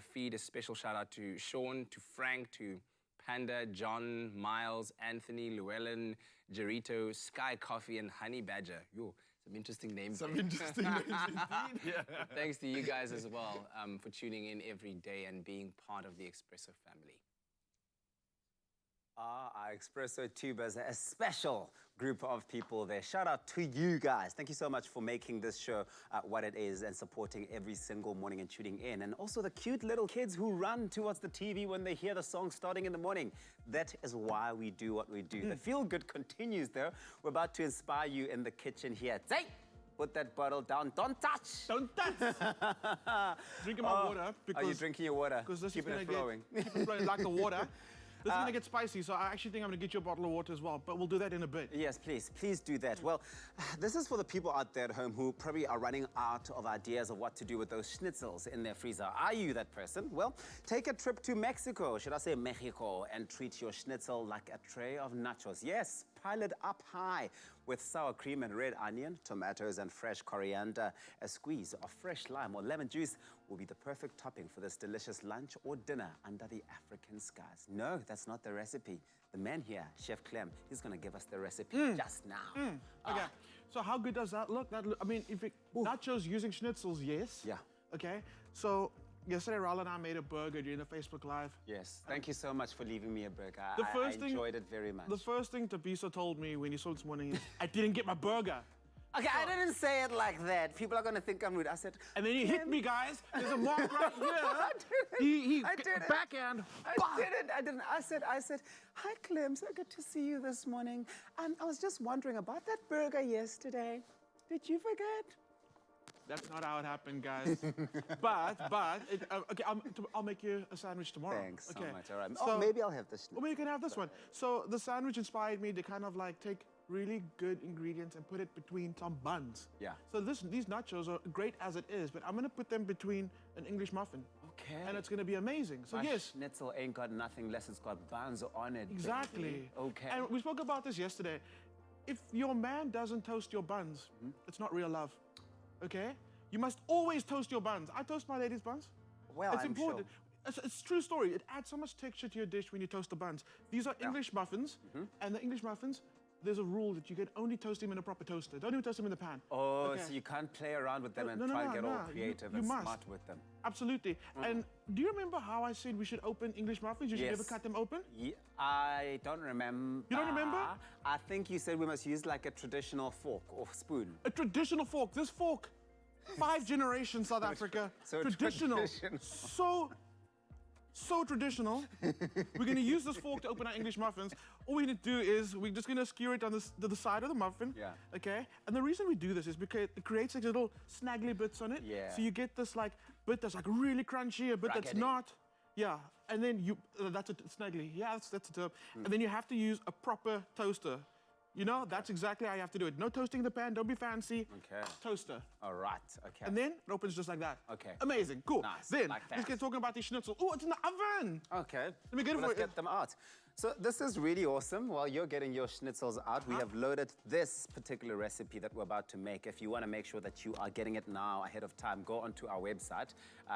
feed. A special shout out to Sean, to Frank, to Panda, John, Miles, Anthony, Llewellyn, Jarito, Sky Coffee, and Honey Badger. Yo, some interesting names. Some interesting names indeed, yeah. Thanks to you guys as well for tuning in every day and being part of the Expresso family. Our Expresso tubers, a special group of people there. Shout out to you guys. Thank you so much for making this show what it is and supporting every single morning and tuning in. And also the cute little kids who run towards the TV when they hear the song starting in the morning. That is why we do what we do. The feel good continues though. We're about to inspire you in the kitchen here. Hey! Put that bottle down. Don't touch! Don't touch! Drinking my water. Are you drinking your water? Because this Keeping is it gonna flowing. Keep it flowing like the water. This is going to get spicy, so I actually think I'm going to get you a bottle of water as well, but we'll do that in a bit. Yes, please. Please do that. Well, this is for the people out there at home who probably are running out of ideas of what to do with those schnitzels in their freezer. Are you that person? Well, take a trip to Mexico, should I say Mexico, and treat your schnitzel like a tray of nachos. Yes, pile it up high with sour cream and red onion, tomatoes and fresh coriander. A squeeze of fresh lime or lemon juice will be the perfect topping for this delicious lunch or dinner under the African skies. No, that's not the recipe. The man here, Chef Clem, he's going to give us the recipe just now. Okay, so how good does that look? I mean, if it, nachos using schnitzels, yes. Yeah. Okay, so yesterday, Raul and I made a burger during the Facebook Live. Yes, thank you so much for leaving me a burger. I enjoyed it very much. The first thing Tabiso told me when he saw this morning is, I didn't get my burger. Okay, I didn't say it like that. People are going to think I'm rude. I said... And then he hit me, guys. There's a mark right here. I didn't. Backhand. I didn't. I said, hi, Clem. So good to see you this morning. I was just wondering about that burger yesterday. Did you forget? That's not how it happened, guys. Okay, I'll make you a sandwich tomorrow. Thanks okay. so much. All right. So, maybe I'll have this. Well, maybe you can have this one. So the sandwich inspired me to kind of like take really good ingredients and put it between some buns. Yeah. So these nachos are great as it is, but I'm going to put them between an English muffin. Okay. And it's going to be amazing. So My yes. schnitzel ain't got nothing less. It's got buns on it. Exactly. Baby. Okay. And we spoke about this yesterday. If your man doesn't toast your buns, it's not real love. Okay? You must always toast your buns. I toast my ladies' buns. Well, it's I'm important. Sure. It's a true story. It adds so much texture to your dish when you toast the buns. These are English muffins, and the English muffins, there's a rule that you can only toast them in a proper toaster. Don't even toast them in the pan. Oh, okay? So you can't play around with them and try and get all creative and smart with them. Absolutely. And do you remember how I said we should open English muffins? You should never cut them open? Yeah, I don't remember. You don't remember? I think you said we must use like a traditional fork or spoon. A traditional fork. This fork. 5 generations South Africa. So traditional. So traditional. We're going to use this fork to open our English muffins. All we need to do is we're just going to skewer it on the side of the muffin. Yeah. Okay? And the reason we do this is because it creates like little snaggly bits on it. Yeah. So you get this like bit that's like really crunchy, a bit that's not. Yeah. And then you, that's a snaggly. Yeah, that's a term. And then you have to use a proper toaster. You know, that's exactly how you have to do it. No toasting in the pan, don't be fancy. Okay. Toaster. All right, okay. And then it opens just like that. Okay. Amazing, cool. Nice, Then, like let's get talking about the schnitzel. Oh, it's in the oven. Okay. Let me get it for Let's you. get them out. So this is really awesome. While you're getting your schnitzels out, we have loaded this particular recipe that we're about to make. If you want to make sure that you are getting it now ahead of time, go onto our website.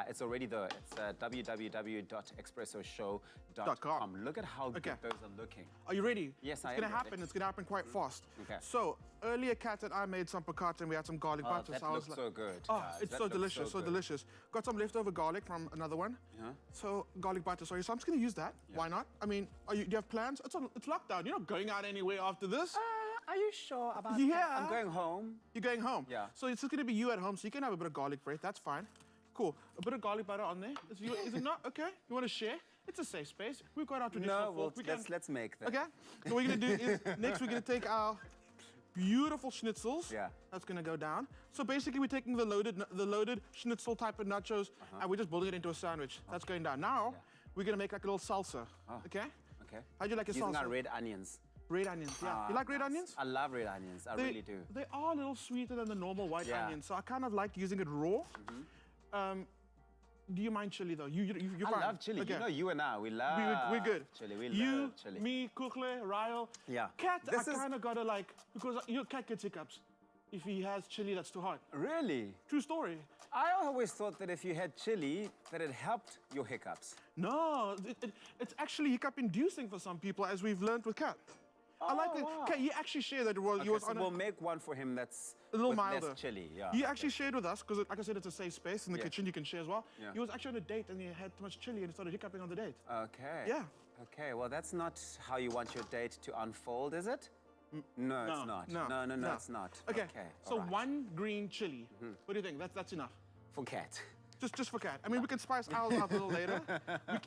It's already there. It's www.expressoshow.com. Look at how good those are looking. Are you ready? Yes, I am. It's going to happen. It's going to happen quite fast. Okay. So earlier, Kat and I made some piccata and we had some garlic butter. That so looks so good. Oh, guys. it's That so looks delicious, so good. delicious. Got some leftover garlic from another one. Yeah. So garlic butter, sorry. So I'm just going to use that. Yeah. Why not? I mean, do you have plans? It's lockdown. You're not going out anywhere after this. Are you sure about that? Yeah. I'm going home. You're going home? Yeah. So it's just going to be you at home, so you can have a bit of garlic bread. That's fine. Cool. A bit of garlic butter on there. Is it not? Okay. You want to share? It's a safe space. We've got our traditional No, fork. let's make that. Okay. So what we're going to do is, next we're going to take our beautiful schnitzels. Yeah. That's going to go down. So basically we're taking the loaded schnitzel type of nachos and we're just building it into a sandwich. That's going down. Now, we're going to make like a little salsa. Okay? Okay. How do you like your Using salsa? our red onions. Red onions, yeah. You like red onions? I love red onions. I really do. They are a little sweeter than the normal white onions, so I kind of like using it raw. Do you mind chili though? You're I fine. love chili. Okay. You know, you and I, we love we're good. chili. We you, love chili. me, Kukle, Ryle. Yeah. Cat, I kind of gotta like, because your cat gets hiccups if he has chili that's too hot. Really? True story. I always thought that if you had chili, that it helped your hiccups. No, it's actually hiccup-inducing for some people, as we've learned with Cat. I like it. wow. Kat, you actually shared that he was so on we'll make one for him that's a little with milder. less chili. Yeah. He actually shared with us, because like I said, it's a safe space in the Yeah. kitchen, you can share as well. Yeah. He was actually on a date and he had too much chili and he started hiccuping on the date. Okay. Yeah. Okay, well, that's not how you want your date to unfold, is it? No, it's not. No, it's not. Okay, so all right. one green chili. What do you think? That's enough? For Cat. Just for Cat. I mean, we can spice ours up a little later.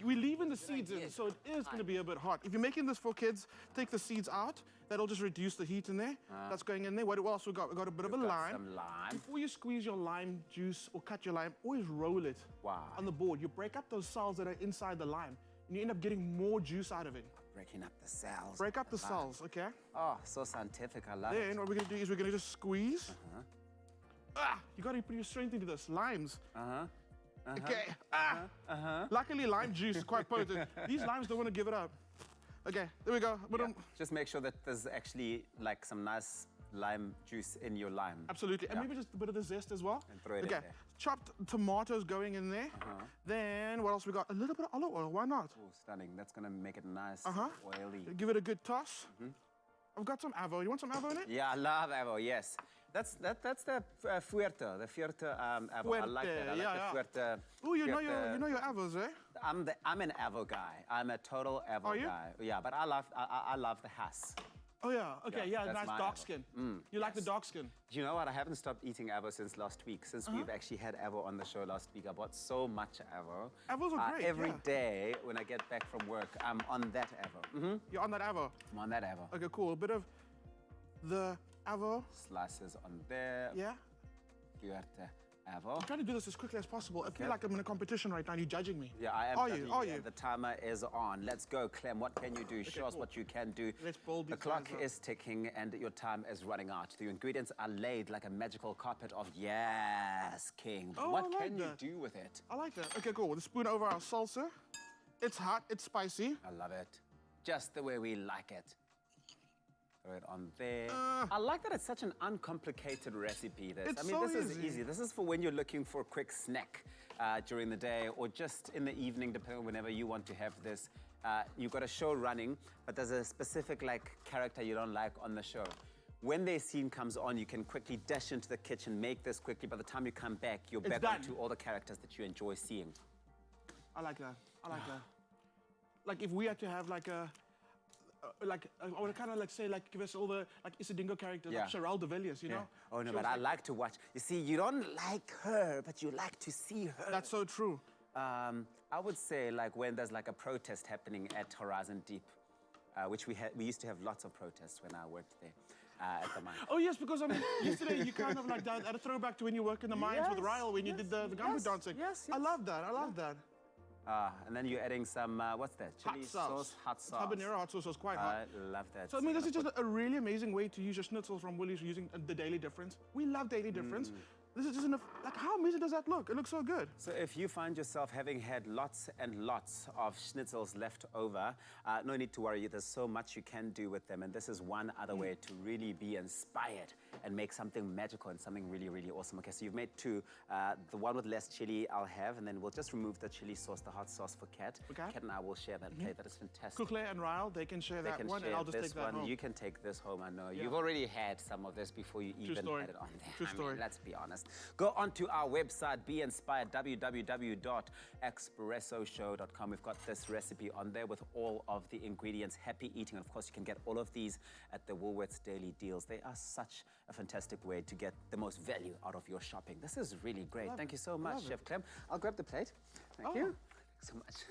We leaving the seeds in, so it is going to be a bit hot. If you're making this for kids, take the seeds out. That'll just reduce the heat in there. That's going in there. What else we got? We got a bit of a lime. Some lime. Before you squeeze your lime juice or cut your lime, always roll it on the board. You break up those cells that are inside the lime, and you end up getting more juice out of it. Breaking up the cells. Break up the cells, okay? Oh, so scientific. I love it. Then what we're going to do is we're going to just squeeze. You got to put your strength into this. Limes. Okay. Luckily, lime juice is quite potent. These limes don't want to give it up. Okay, there we go. Just make sure that there's actually like some nice lime juice in your lime. Absolutely. And maybe just a bit of the zest as well. And throw it in there. Chopped tomatoes going in there. Then what else we got? A little bit of olive oil. Why not? Oh, stunning. That's going to make it nice, oily. Give it a good toss. I've got some avo. You want some avo in it? Yeah, I love avo, yes. That's the fuerte, the fuerte avo. I like that. I like the fuerte. Oh, you know your avos, eh? I'm an avo guy. I'm a total avo guy. Yeah, but I love the Hass. Oh yeah, okay, yeah, that's nice my dark avo. skin. You like the dark skin? Do you know what? I haven't stopped eating avo since last week. Since we've actually had avo on the show last week, I bought so much avo. Avos are great. Every day when I get back from work, I'm on that avo. You're on that avo? I'm on that avo. Okay, cool. A bit of the avo. Slices on there. Yeah. Fuerte avo. I'm trying to do this as quickly as possible. I feel like I'm in a competition right now and you're judging me. Yeah, I am. Are you? The timer is on. Let's go, Clem. What can you do? Show us what you can do. Let's build The clock is ticking and your time is running out. The ingredients are laid like a magical carpet of yes, king. What can you do with it? I like that. Okay, cool. With a spoon over our salsa. It's hot, it's spicy. I love it. Just the way we like it. Throw it on there. I like that it's such an uncomplicated recipe. It's this so is easy. This is for when you're looking for a quick snack during the day or just in the evening, depending on whenever you want to have this. You've got a show running, but there's a specific character you don't like on the show. When their scene comes on, you can quickly dash into the kitchen, make this quickly. By the time you come back, you're back onto all the characters that you enjoy seeing. I like that. I like that. Like if we had to have I would kind of say give us all the Isidingo characters, like Cheryl de Villiers, you know? Oh no, but I like to watch. You see, you don't like her, but you like to see her. That's so true. I would say when there's a protest happening at Horizon Deep, which we used to have lots of protests when I worked there at the mine. Oh yes, because I mean, yesterday you kind of that at a throwback to when you work in the mines with Ryle when you did the gumbo dancing. Yes. I love that. I love that. And then you're adding some, what's that? Chili sauce, hot sauce. Habanero hot sauce was quite hot. I love that. So I mean, this is just a really amazing way to use your schnitzels from Woolies using the Daily Difference. We love Daily Difference. This is just like, how amazing does that look? It looks so good. So if you find yourself having had lots and lots of schnitzels left over, no need to worry. There's so much you can do with them. And this is one other way to really be inspired and make something magical and something really, really awesome. Okay, so you've made two. The one with less chili I'll have, and then we'll just remove the chili sauce, the hot sauce for Kat. Okay. Kat and I will share that. Okay, that is fantastic. Kukle and Ryle, they can share that one, and I'll just take that home. You can take this home, I know. Yeah. You've already had some of this before you even had it on there. True story. I mean, let's be honest. Go on to our website, be inspired, www.expressoshow.com. We've got this recipe on there with all of the ingredients. Happy eating. And of course, you can get all of these at the Woolworths Daily Deals. They are such a fantastic way to get the most value out of your shopping. This is really great. Thank you so much, Chef Clem. I'll grab the plate. Thank you. Thanks so much.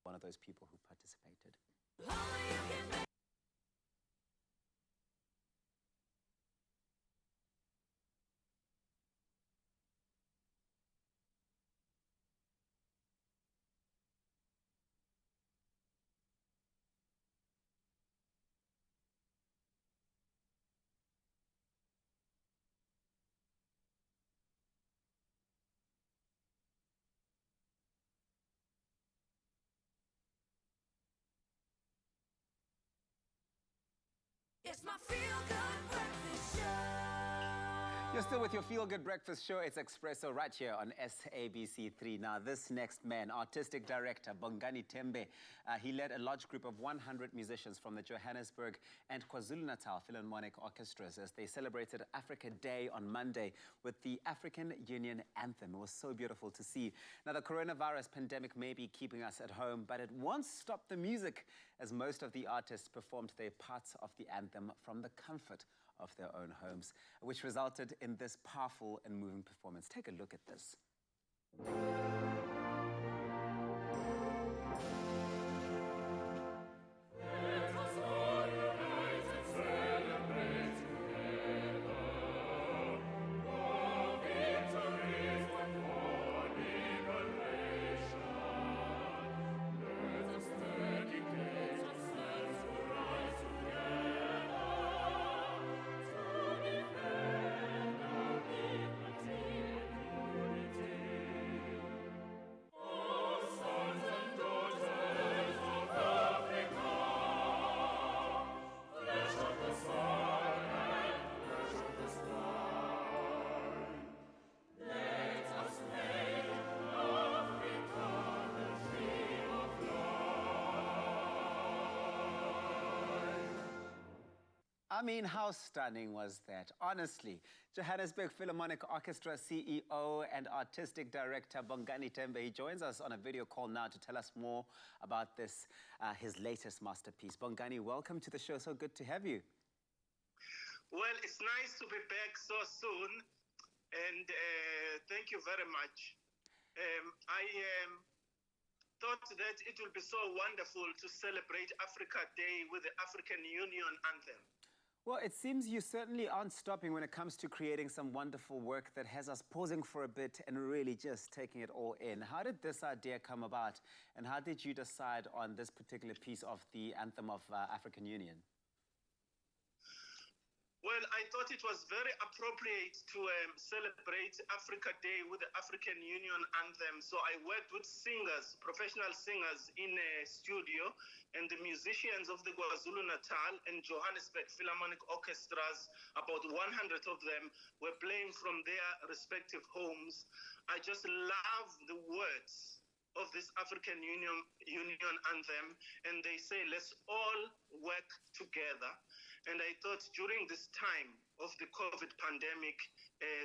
One of those people who participated. It's my feel-good breakfast show. You're still with your Feel Good Breakfast show. It's Expresso right here on SABC3. Now, this next man, artistic director Bongani Tembe, he led a large group of 100 musicians from the Johannesburg and KwaZulu-Natal Philharmonic Orchestras as they celebrated Africa Day on Monday with the African Union Anthem. It was so beautiful to see. Now, the coronavirus pandemic may be keeping us at home, but it won't stop the music, as most of the artists performed their parts of the anthem from the comfort of their own homes, which resulted in this powerful and moving performance. Take a look at this. I mean, how stunning was that? Honestly, Johannesburg Philharmonic Orchestra CEO and Artistic Director Bongani Tembe, he joins us on a video call now to tell us more about this, his latest masterpiece. Bongani, welcome to the show. So good to have you. Well, it's nice to be back so soon, and thank you very much. I thought that it will be so wonderful to celebrate Africa Day with the African Union Anthem. Well, it seems you certainly aren't stopping when it comes to creating some wonderful work that has us pausing for a bit and really just taking it all in. How did this idea come about, and how did you decide on this particular piece of the Anthem of African Union? Well, I thought it was very appropriate to celebrate Africa Day with the African Union Anthem. So I worked with singers, professional singers in a studio, and the musicians of the KwaZulu-Natal and Johannesburg Philharmonic Orchestras, about 100 of them, were playing from their respective homes. I just love the words of this African Union anthem, and they say, let's all work together. And I thought during this time of the COVID pandemic,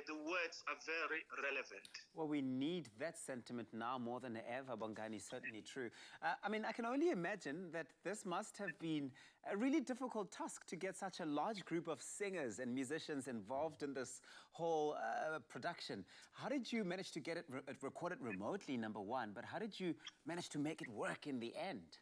the words are very relevant. Well, we need that sentiment now more than ever, Bongani, certainly true. I mean, I can only imagine that this must have been a really difficult task to get such a large group of singers and musicians involved in this whole production. How did you manage to get it recorded remotely, number one, but how did you manage to make it work in the end?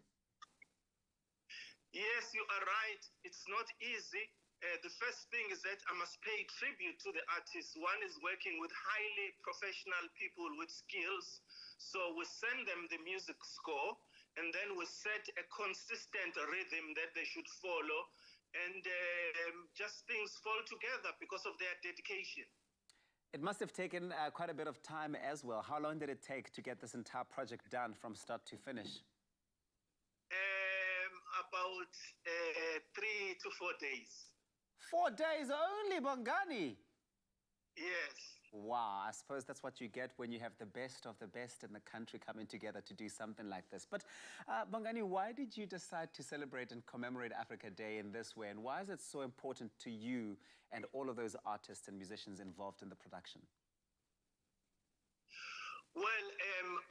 Yes, you are right. It's not easy. The first thing is that I must pay tribute to the artists. One is working with highly professional people with skills. So we send them the music score, and then we set a consistent rhythm that they should follow. And just things fall together because of their dedication. It must have taken quite a bit of time as well. How long did it take to get this entire project done from start to finish? About 3 to 4 days. 4 days only, Bongani? Yes. Wow, I suppose that's what you get when you have the best of the best in the country coming together to do something like this. But Bongani, why did you decide to celebrate and commemorate Africa Day in this way? And why is it so important to you and all of those artists and musicians involved in the production? Well,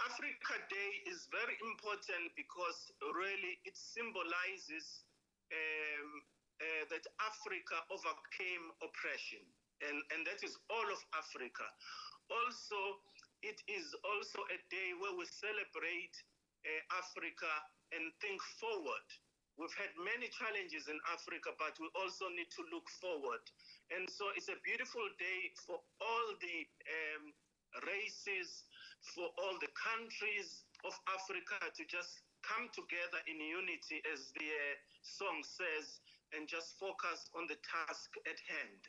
Africa Day is very important because really it symbolizes that Africa overcame oppression, and that is all of Africa. Also, it is also a day where we celebrate Africa and think forward. We've had many challenges in Africa, but we also need to look forward. And so it's a beautiful day for all the races, for all the countries of Africa to just come together in unity, as the song says, and just focus on the task at hand.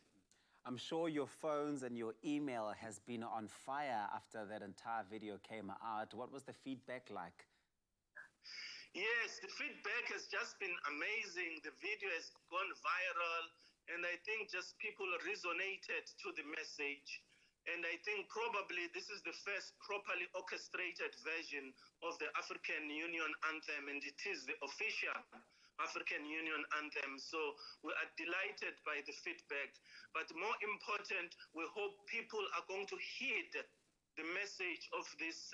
I'm sure your phones and your email has been on fire after that entire video came out. What was the feedback like? Yes, the feedback has just been amazing. The video has gone viral, and I think just people resonated to the message. And I think probably this is the first properly orchestrated version of the African Union anthem, and it is the official African Union anthem. So we are delighted by the feedback. But more important, we hope people are going to heed the message of this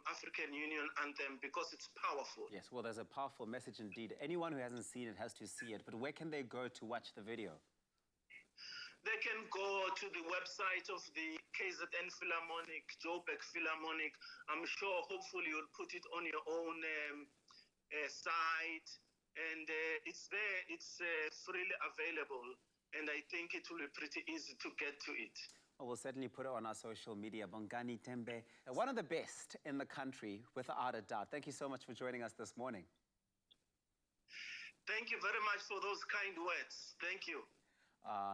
African Union anthem because it's powerful. Yes, well, there's a powerful message indeed. Anyone who hasn't seen it has to see it. But where can they go to watch the video? They can go to the website of the KZN Philharmonic, Joburg Philharmonic. I'm sure, hopefully, you'll put it on your own site. And it's there, it's freely available. And I think it will be pretty easy to get to it. Well, we'll certainly put it on our social media. Bongani Tembe, one of the best in the country, without a doubt. Thank you so much for joining us this morning. Thank you very much for those kind words. Thank you.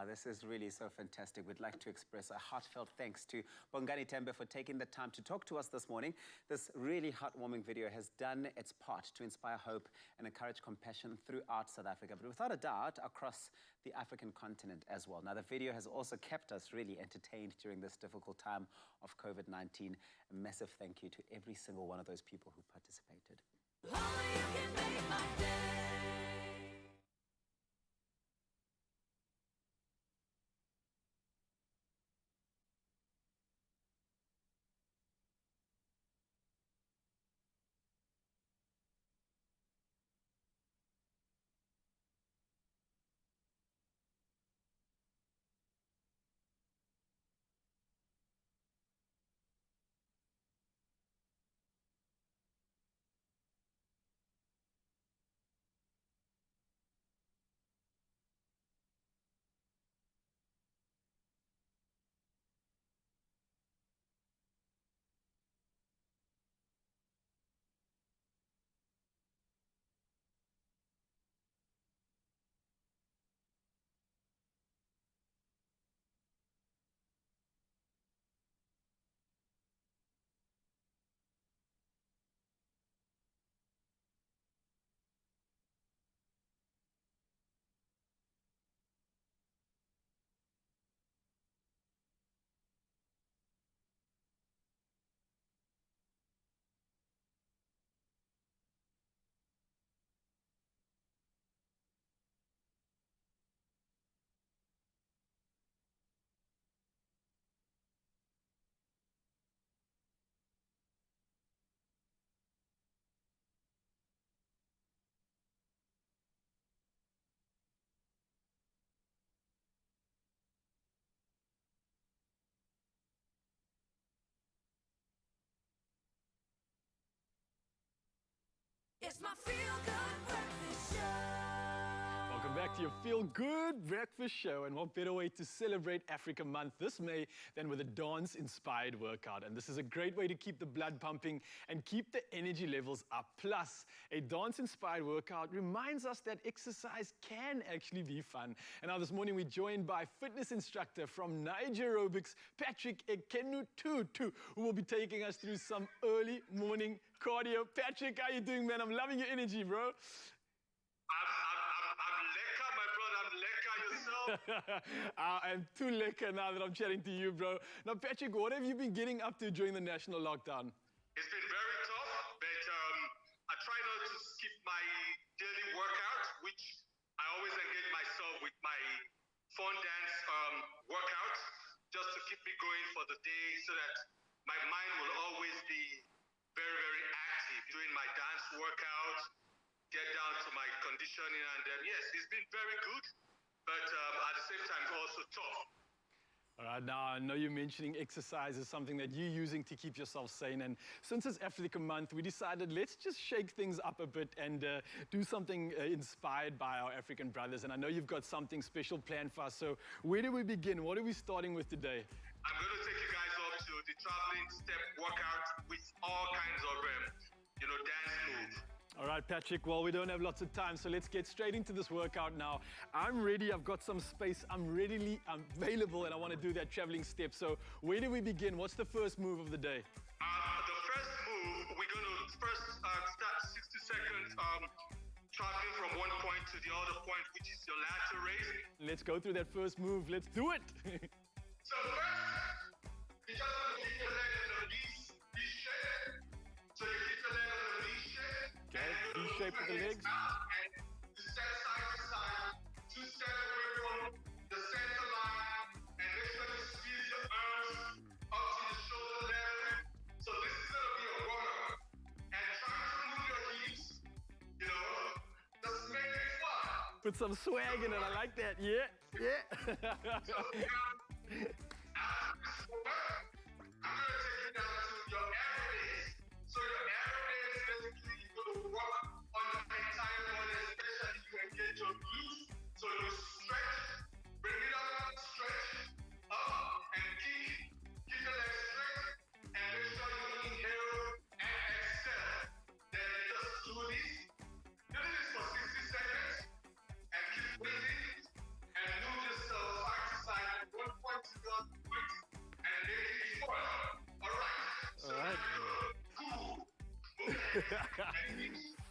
This is really so fantastic. We'd like to express a heartfelt thanks to Bongani Tembe for taking the time to talk to us this morning. This really heartwarming video has done its part to inspire hope and encourage compassion throughout South Africa, but without a doubt, across the African continent as well. Now, the video has also kept us really entertained during this difficult time of COVID-19. A massive thank you to every single one of those people who participated. Only you can make my day. It's my feel-good breakfast show. Welcome back to your Feel Good Breakfast Show. And what better way to celebrate Africa Month this May than with a dance-inspired workout. And this is a great way to keep the blood pumping and keep the energy levels up. Plus, a dance-inspired workout reminds us that exercise can actually be fun. And now this morning we're joined by fitness instructor from Niger Aerobics, Patrick Ekenututu, who will be taking us through some early morning cardio. Patrick, how you doing, man? I'm loving your energy, bro. I'm too lekker now that I'm chatting to you, bro. Now, Patrick, what have you been getting up to during the national lockdown? It's been very tough, but I try not to skip my daily workout, which I always engage myself with my fun dance workout, just to keep me going for the day so that my mind will always be very, very active during my dance workout, get down to my conditioning, and yes, it's been very good. But at the same time, also tough. All right, now I know you're mentioning exercise is something that you're using to keep yourself sane. And since it's Africa Month, we decided let's just shake things up a bit and do something inspired by our African brothers. And I know you've got something special planned for us. So where do we begin? What are we starting with today? I'm going to take you guys up to the traveling step workout with all kinds of, dance moves. All right, Patrick, well, we don't have lots of time, so let's get straight into this workout now. I'm ready, I've got some space, I'm available, and I want to do that traveling step. So where do we begin? What's the first move of the day? The first move, we're going to first start 60 seconds traveling from one point to the other point, which is your lateral raise. Let's go through that first move. Let's do it. So first, you just want to keep your leg in the V shape. So you keep your leg in the V shape. Okay, V-shape with the legs. And you step side to side, 2 steps away from the center line, and make sure you squeeze your arms up to the shoulder level. So this is going to be a warm-up. And try to move your hips, just make it fun. Put some swag in it, I like that, yeah. So after this work, I'm going to take you down to your aerobics. So your aerobics, basically, you're going to work on your entire body, especially you engage your glutes. So you stretch, bring it up, stretch, up, and kick. Keep your legs straight, and make sure you inhale and exhale. Then you just do this. Do this for 60 seconds, and keep breathing, and move yourself side to side, one point to the other point, and make it fun. All right. So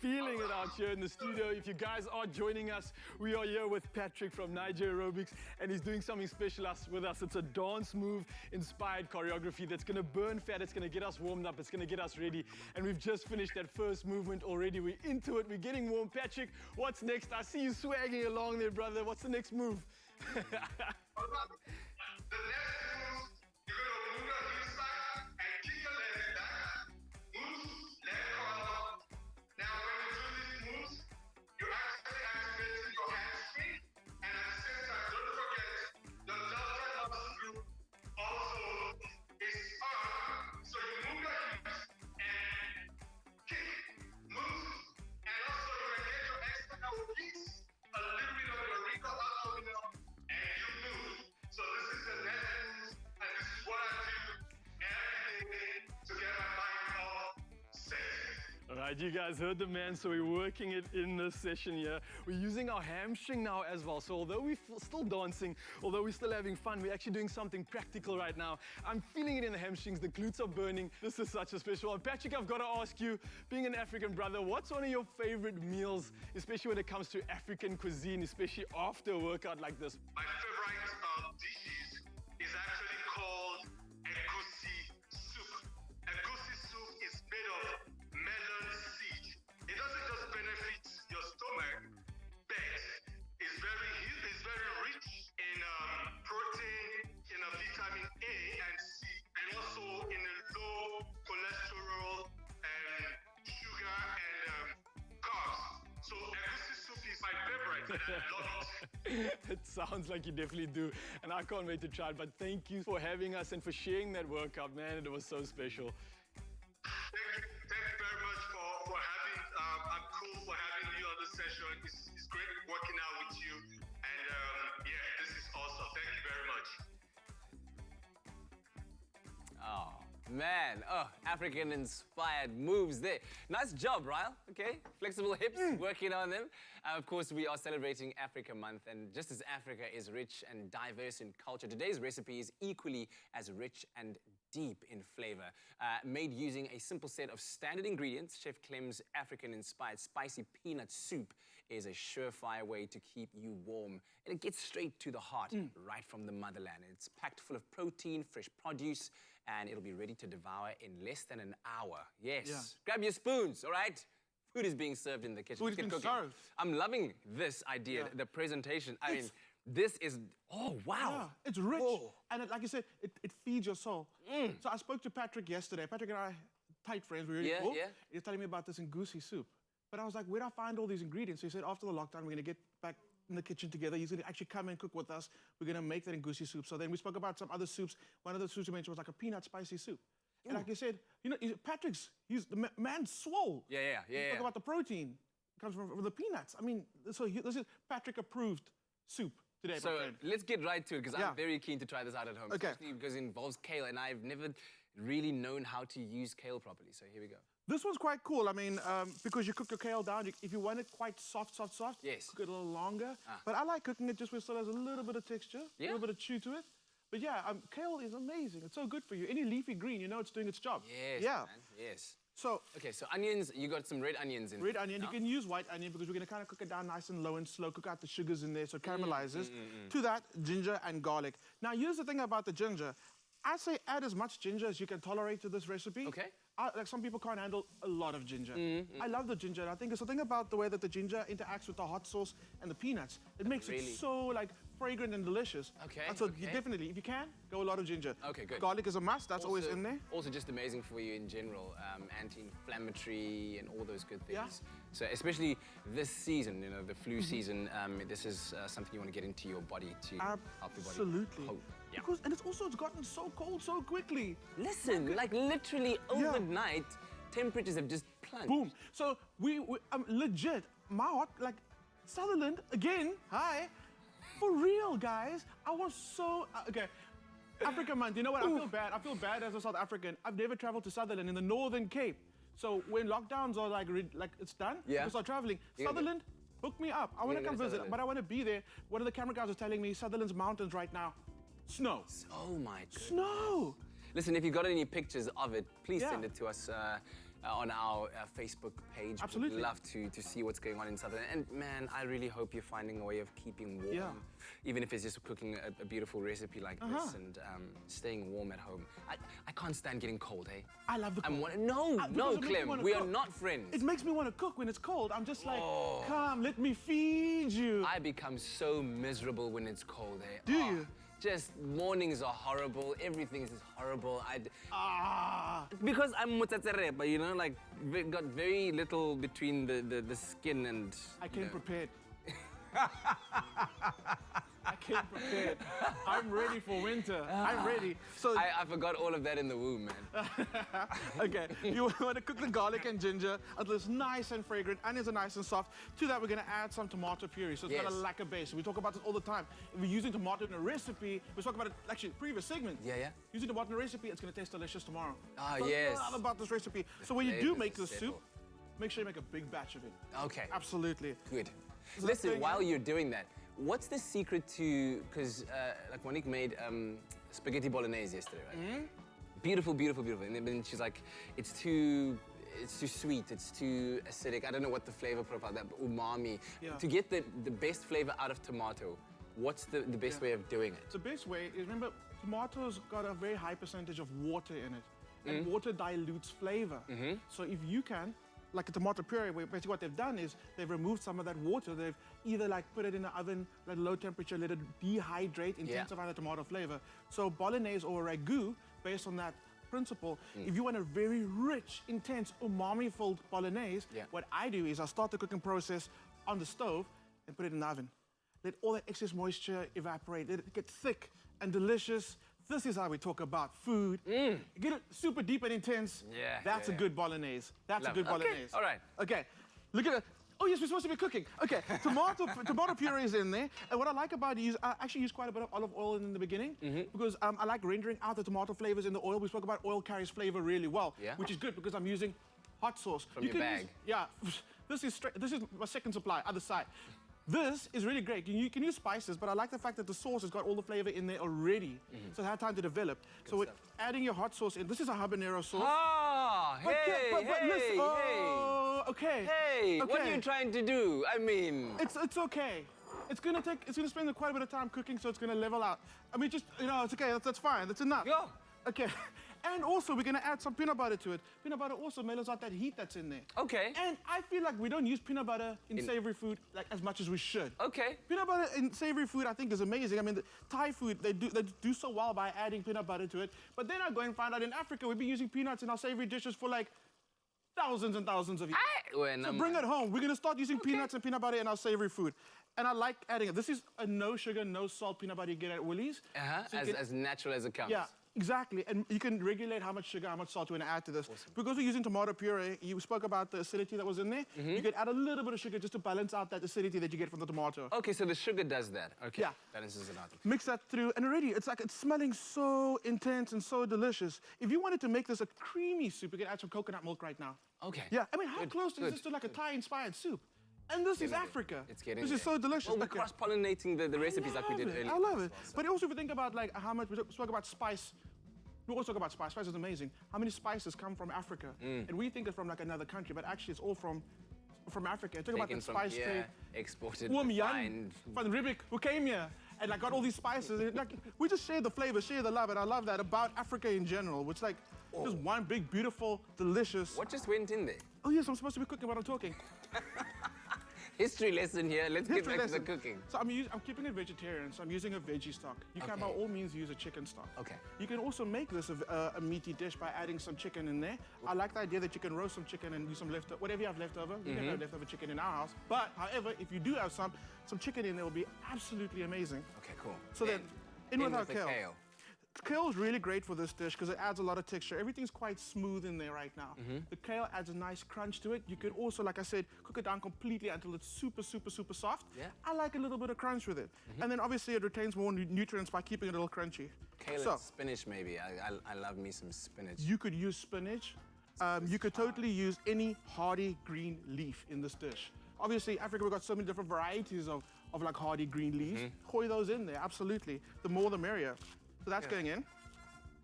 Feeling it out here in the studio. If you guys are joining us, we are here with Patrick from Niger Aerobics, and he's doing something special with us. It's a dance move inspired choreography that's going to burn fat. It's going to get us warmed up. It's going to get us ready. And we've just finished that first movement already. We're into it. We're getting warm. Patrick, what's next? I see you swagging along there, brother. What's the next move? The next move, you're going to move your hips back and kick your legs back. Move, leg curl. Now, when you do these moves, you're actually activating your hamstring. And at the same time, don't forget, the delta muscle group also is on. So you move your hips and kick, move. And also, you engage your external obliques, a little bit of your wrinkle abdominal, and you move. So this is the next move, and this is what I do every day to get my mind all set. All right, you guys heard the man, so we're working it in this session here. We're using our hamstring now as well. So although we're still dancing, although we're still having fun, we're actually doing something practical right now. I'm feeling it in the hamstrings, the glutes are burning. This is such a special one. Patrick, I've got to ask you, being an African brother, what's one of your favorite meals, especially when it comes to African cuisine, especially after a workout like this? My favorite dishes is actually called egusi soup. Egusi soup is made of melon seed. It doesn't just benefit your stomach, but it's very rich in protein, in vitamin A and C, and also in a low cholesterol and sugar and carbs. So egusi soup is my favorite, and I love it. It sounds like you definitely do, and I can't wait to try it. But thank you for having us and for sharing that workout, man. It was so special. Thank you very much for having. I'm sure it's great working out with you. And yeah, this is awesome. Thank you very much. Oh, man. Oh, African-inspired moves there. Nice job, Ryle. Okay, flexible hips, working on them. Of course, we are celebrating Africa Month, and just as Africa is rich and diverse in culture, today's recipe is equally as rich and deep in flavor. Made using a simple set of standard ingredients, Chef Clem's African-inspired spicy peanut soup is a surefire way to keep you warm. And it gets straight to the heart, right from the motherland. It's packed full of protein, fresh produce, and it'll be ready to devour in less than an hour. Yes. Yeah. Grab your spoons, all right? Food is being served in the kitchen. Food is being served. I'm loving this idea, the presentation. I mean, this is, oh, wow. Yeah, it's rich. And like you said, it feeds your soul. So I spoke to Patrick yesterday. Patrick and I, tight friends, we're really cool. Yeah. He was telling me about this Ngusi soup. But I was like, where'd I find all these ingredients? So he said, after the lockdown, we're going to get back in the kitchen together. He's going to actually come and cook with us. We're going to make that Ngusi soup. So then we spoke about some other soups. One of the soups he mentioned was like a peanut spicy soup. And like you said, you know, Patrick's, he's the man's swole. Yeah. Talk about the protein. It comes from the peanuts. I mean, so this is Patrick-approved soup today, So my friend. let's get right to it, because I'm very keen to try this out at home. Okay. Especially because it involves kale, and I've never really known how to use kale properly. So here we go. This one's quite cool. I mean, because you cook your kale down, if you want it quite soft, yes, cook it a little longer. But I like cooking it just where it still has a little bit of texture, a little bit of chew to it. But yeah, kale is amazing. It's so good for you. Any leafy green, you know it's doing its job. Yes, yeah. man. Yes. So okay, so onions, you got some red onions in red there, onion. no? You can use white onion because we're going to kind of cook it down nice and low and slow, cook out the sugars in there so it caramelizes. To that, ginger and garlic. Now, here's the thing about the ginger. I say add as much ginger as you can tolerate to this recipe. Okay. Like some people can't handle a lot of ginger. I love the ginger. And I think it's the thing about the way that the ginger interacts with the hot sauce and the peanuts. It makes it so like fragrant and delicious. Okay. And so you definitely, if you can, go a lot of ginger. Okay, good. Garlic is a must. That's always in there. Also just amazing for you in general, anti-inflammatory and all those good things. So especially this season, you know, the flu season, this is something you want to get into your body to help your body. Absolutely. Yeah. Because, and it's gotten so cold so quickly. Listen, like literally overnight, temperatures have just plunged. Boom. So we legit, my heart, like Sutherland, again, hi. For real, guys. I was so, okay. Africa Month, you know what? I feel bad. I feel bad as a South African. I've never traveled to Sutherland in the Northern Cape. So when lockdowns are like it's done, we start traveling. Sutherland, book me up. I want to come visit, but I want to be there. One of the camera guys was telling me Sutherland's mountains right now. Snow. Oh my goodness. Snow. Listen, if you've got any pictures of it, please send it to us on our Facebook page. Absolutely. We'd love to see what's going on in Sutherland. And man, I really hope you're finding a way of keeping warm. Even if it's just cooking a beautiful recipe like this and staying warm at home. I can't stand getting cold, hey? I love the cold. No, Clem, we are not friends. It makes me want to cook when it's cold. I'm just like, come, let me feed you. I become so miserable when it's cold, hey? Do you? Just mornings are horrible. Everything is horrible. Because I'm mutsatsareba, you know, like got very little between the skin and. I came prepared. I came prepared. I'm ready for winter. I'm ready. So I forgot all of that in the womb, man. Okay, you want to cook the garlic and ginger until it's nice and fragrant, onions are nice and soft. To that, we're going to add some tomato puree, so it's got a lacquer base. We talk about this all the time. If we're using tomato in a recipe, we talk about it actually previous segment. Using tomato in a recipe, it's going to taste delicious tomorrow. So yes. I love about this recipe. So when you do make the soup, make sure you make a big batch of it. Okay. Absolutely. Good. Listen, while you're doing that, what's the secret to, because like Monique made spaghetti bolognese yesterday, right? Beautiful, beautiful, beautiful. And then she's like, it's too sweet, it's too acidic. I don't know what the flavor profile, that umami. To get the best flavor out of tomato, what's the best way of doing it? The best way is, remember, tomatoes got a very high percentage of water in it. And water dilutes flavor. So if you can, like a tomato puree, where basically what they've done is they've removed some of that water. They've either like put it in the oven at low temperature, let it dehydrate, intensify the tomato flavor. So bolognese or ragu, based on that principle, if you want a very rich, intense, umami-filled bolognese, what I do is I start the cooking process on the stove and put it in the oven. Let all that excess moisture evaporate. Let it get thick and delicious. This is how we talk about food. Get it super deep and intense. That's a good bolognase. That's a good bolognese. All right. Okay. Look at it. Oh yes, we're supposed to be cooking. Okay, tomato puree is in there. And what I like about it is I actually use quite a bit of olive oil in the beginning because I like rendering out the tomato flavors in the oil. We spoke about oil carries flavor really well, which is good because I'm using hot sauce. From your bag. This is my second supply, other side. This is really great. You can use spices, but I like the fact that the sauce has got all the flavor in there already. So it had time to develop. So with adding your hot sauce in, this is a habanero sauce. Ah, Listen, okay. Hey, what are you trying to do? I mean... It's okay. It's gonna spend quite a bit of time cooking, so it's gonna level out. I mean, just, it's okay, that's fine, that's enough. Yeah. Okay. And also, we're gonna add some peanut butter to it. Peanut butter also mellows out that heat that's in there. Okay. And I feel like we don't use peanut butter in savory food like as much as we should. Okay. Peanut butter in savory food, I think, is amazing. I mean, the Thai food, they do so well by adding peanut butter to it. But then I go and find out in Africa, we've been using peanuts in our savory dishes for like thousands and thousands of years. So bring it home. We're gonna start using peanuts and peanut butter in our savory food. And I like adding it. This is a no sugar, no salt peanut butter you get at Woolies. So as natural as it comes. Yeah. Exactly, and you can regulate how much sugar, how much salt you want to add to this. Awesome. Because we're using tomato puree, you spoke about the acidity that was in there. You could add a little bit of sugar just to balance out that acidity that you get from the tomato. Okay, so the sugar does that. Okay, yeah. Balances it out. Mix that through, and already it's smelling so intense and so delicious. If you wanted to make this a creamy soup, you could add some coconut milk right now. Okay. Yeah, I mean, how close is this to like a Thai-inspired soup? And this is Africa. It's getting This is so delicious. Well, we're cross-pollinating the recipes like we did earlier. I love it. But also, if you think about like how much we spoke about spice. We always talk about spice. Spice is amazing. How many spices come from Africa? And we think it's from like another country, but actually it's all from Africa. Talk about the spice trade. Exported, Jan van Riebeek, who came here and like got all these spices. And, like, we just share the flavor, share the love, and I love that about Africa in general. Which like just one big, beautiful, delicious. What just went in there? Oh yes, I'm supposed to be cooking while I'm talking. History lesson here. Let's get back to the cooking. So I'm keeping it vegetarian, so I'm using a veggie stock. You can by all means use a chicken stock. Okay. You can also make this a meaty dish by adding some chicken in there. I like the idea that you can roast some chicken and use some leftover, whatever you have leftover. We never have leftover chicken in our house. But however, if you do have some chicken in there will be absolutely amazing. Okay, cool. So then, in with our kale. Kale is really great for this dish because it adds a lot of texture. Everything's quite smooth in there right now. The kale adds a nice crunch to it. You could also, like I said, cook it down completely until it's super, super, super soft. Yeah. I like a little bit of crunch with it. And then obviously it retains more nutrients by keeping it a little crunchy. Kale and spinach maybe. I love me some spinach. You could use spinach. You could totally use any hardy green leaf in this dish. Obviously, Africa, we've got so many different varieties of like hardy green leaves. Hoy those in there, absolutely. The more the merrier. So that's going in.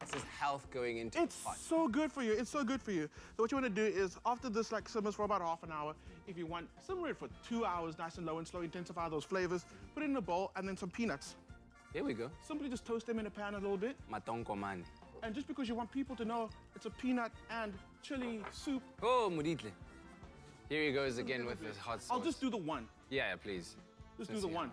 This is health going into It's so good for you. It's so good for you. So what you want to do is, after this like simmers for about half an hour, if you want, simmer it for 2 hours, nice and low and slow, intensify those flavors. Put it in a bowl and then some peanuts. Here we go. Simply just toast them in a pan a little bit. Matonko man. And just because you want people to know it's a peanut and chili soup. Oh, Muritle. Here he goes again with this hot sauce. I'll just do the one. Yeah, please. Just do the one.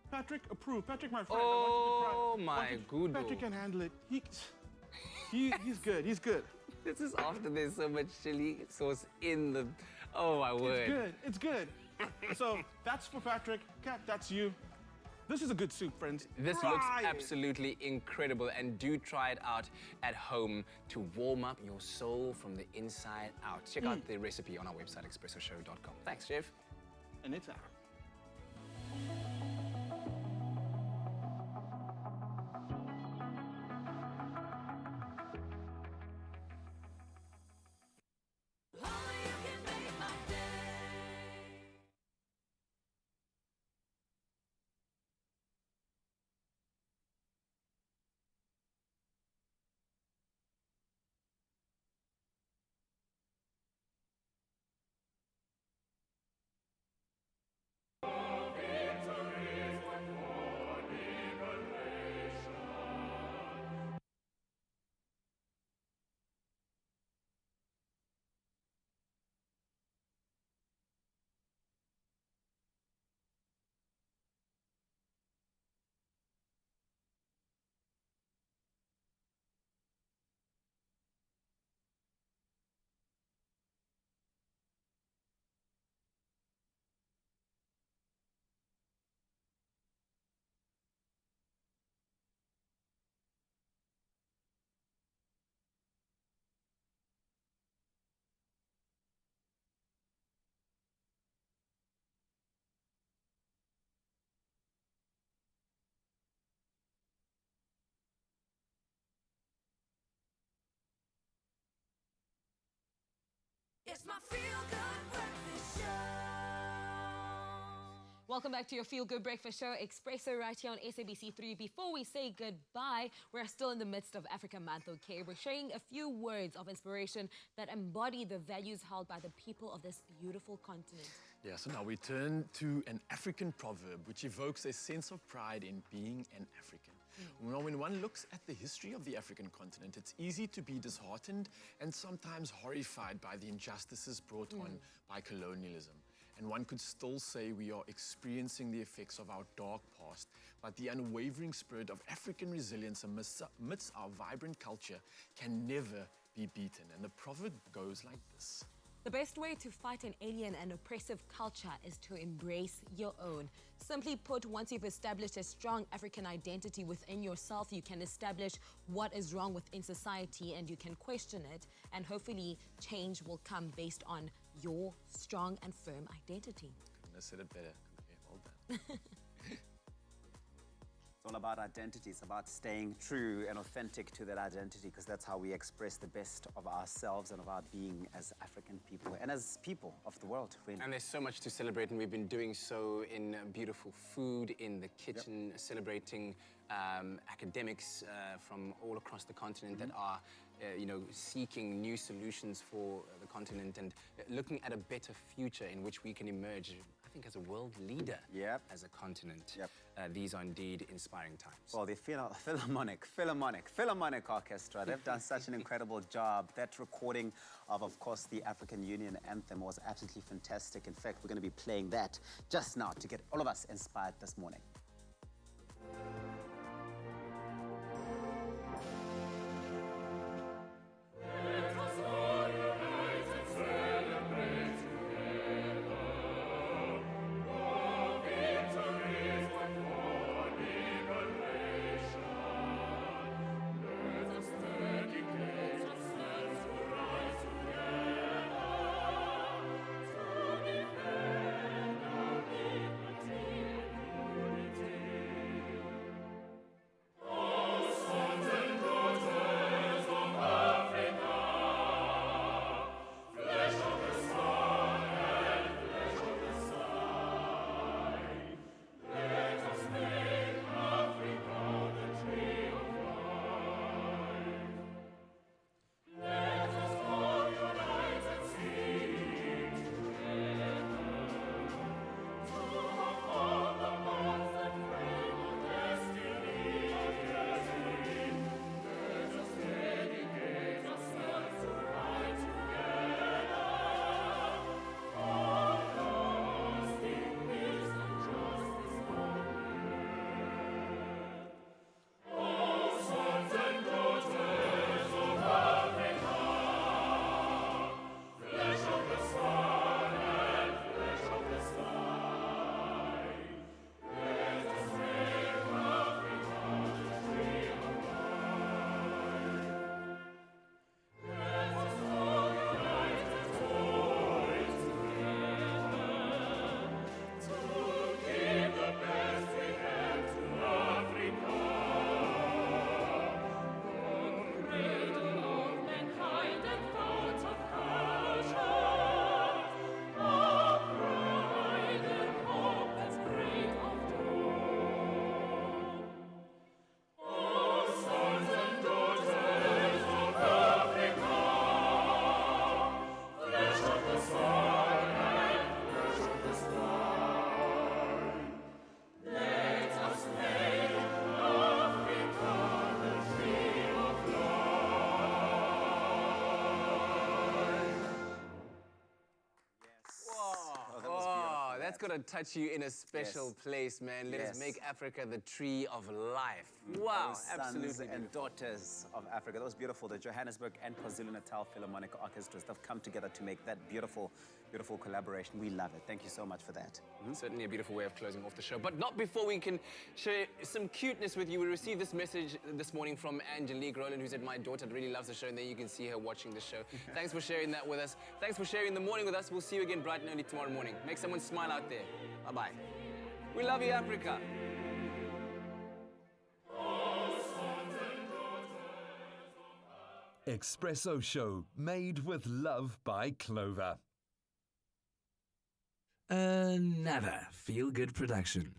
Patrick approved. Patrick, my friend. Oh my goodness. Patrick can handle it. He's good. He's good. This is after there's so much chili sauce in the. Oh my word. It's good. It's good. So that's for Patrick. Kat, that's you. This is a good soup, friends. This looks absolutely incredible, and do try it out at home to warm up your soul from the inside out. Check out the recipe on our website, expressoshow.com. Thanks, Chef. Anytime. It's my feel-good breakfast show. Welcome back to your Feel Good Breakfast Show, Expresso, right here on SABC3. Before we say goodbye, we're still in the midst of Africa Month, okay? We're sharing a few words of inspiration that embody the values held by the people of this beautiful continent. Yeah, so now we turn to an African proverb which evokes a sense of pride in being an African. Now, when one looks at the history of the African continent, it's easy to be disheartened and sometimes horrified by the injustices brought on by colonialism. And one could still say we are experiencing the effects of our dark past, but the unwavering spirit of African resilience amidst our vibrant culture can never be beaten. And the proverb goes like this. The best way to fight an alien and oppressive culture is to embrace your own. Simply put, once you've established a strong African identity within yourself, you can establish what is wrong within society and you can question it, and hopefully change will come based on your strong and firm identity. Couldn't have said it better. Okay, well done. It's all about identity. It's about staying true and authentic to that identity, because that's how we express the best of ourselves and of our being as African people and as people of the world, really. And there's so much to celebrate, and we've been doing so in beautiful food, in the kitchen, celebrating academics from all across the continent that are seeking new solutions for the continent and looking at a better future in which we can emerge, I think, as a world leader as a continent. These are indeed inspiring times. Well, the Philharmonic Orchestra, they've done such an incredible job. That recording of course, the African Union anthem was absolutely fantastic. In fact, we're going to be playing that just now to get all of us inspired this morning. Got to touch you in a special place, man. Let us make Africa the tree of life. Wow, absolutely. Sons and daughters of Africa. That was beautiful. The Johannesburg and KwaZulu-Natal Philharmonic Orchestras have come together to make that beautiful, beautiful collaboration. We love it. Thank you so much for that. Certainly a beautiful way of closing off the show, but not before we can share some cuteness with you. We received this message this morning from Angelique Roland, who said, my daughter really loves the show, and there you can see her watching the show. Thanks for sharing that with us. Thanks for sharing the morning with us. We'll see you again bright and early tomorrow morning. Make someone smile out there. Bye-bye. We love you, Africa. Expresso Show, made with love by Clover. Another feel-good production.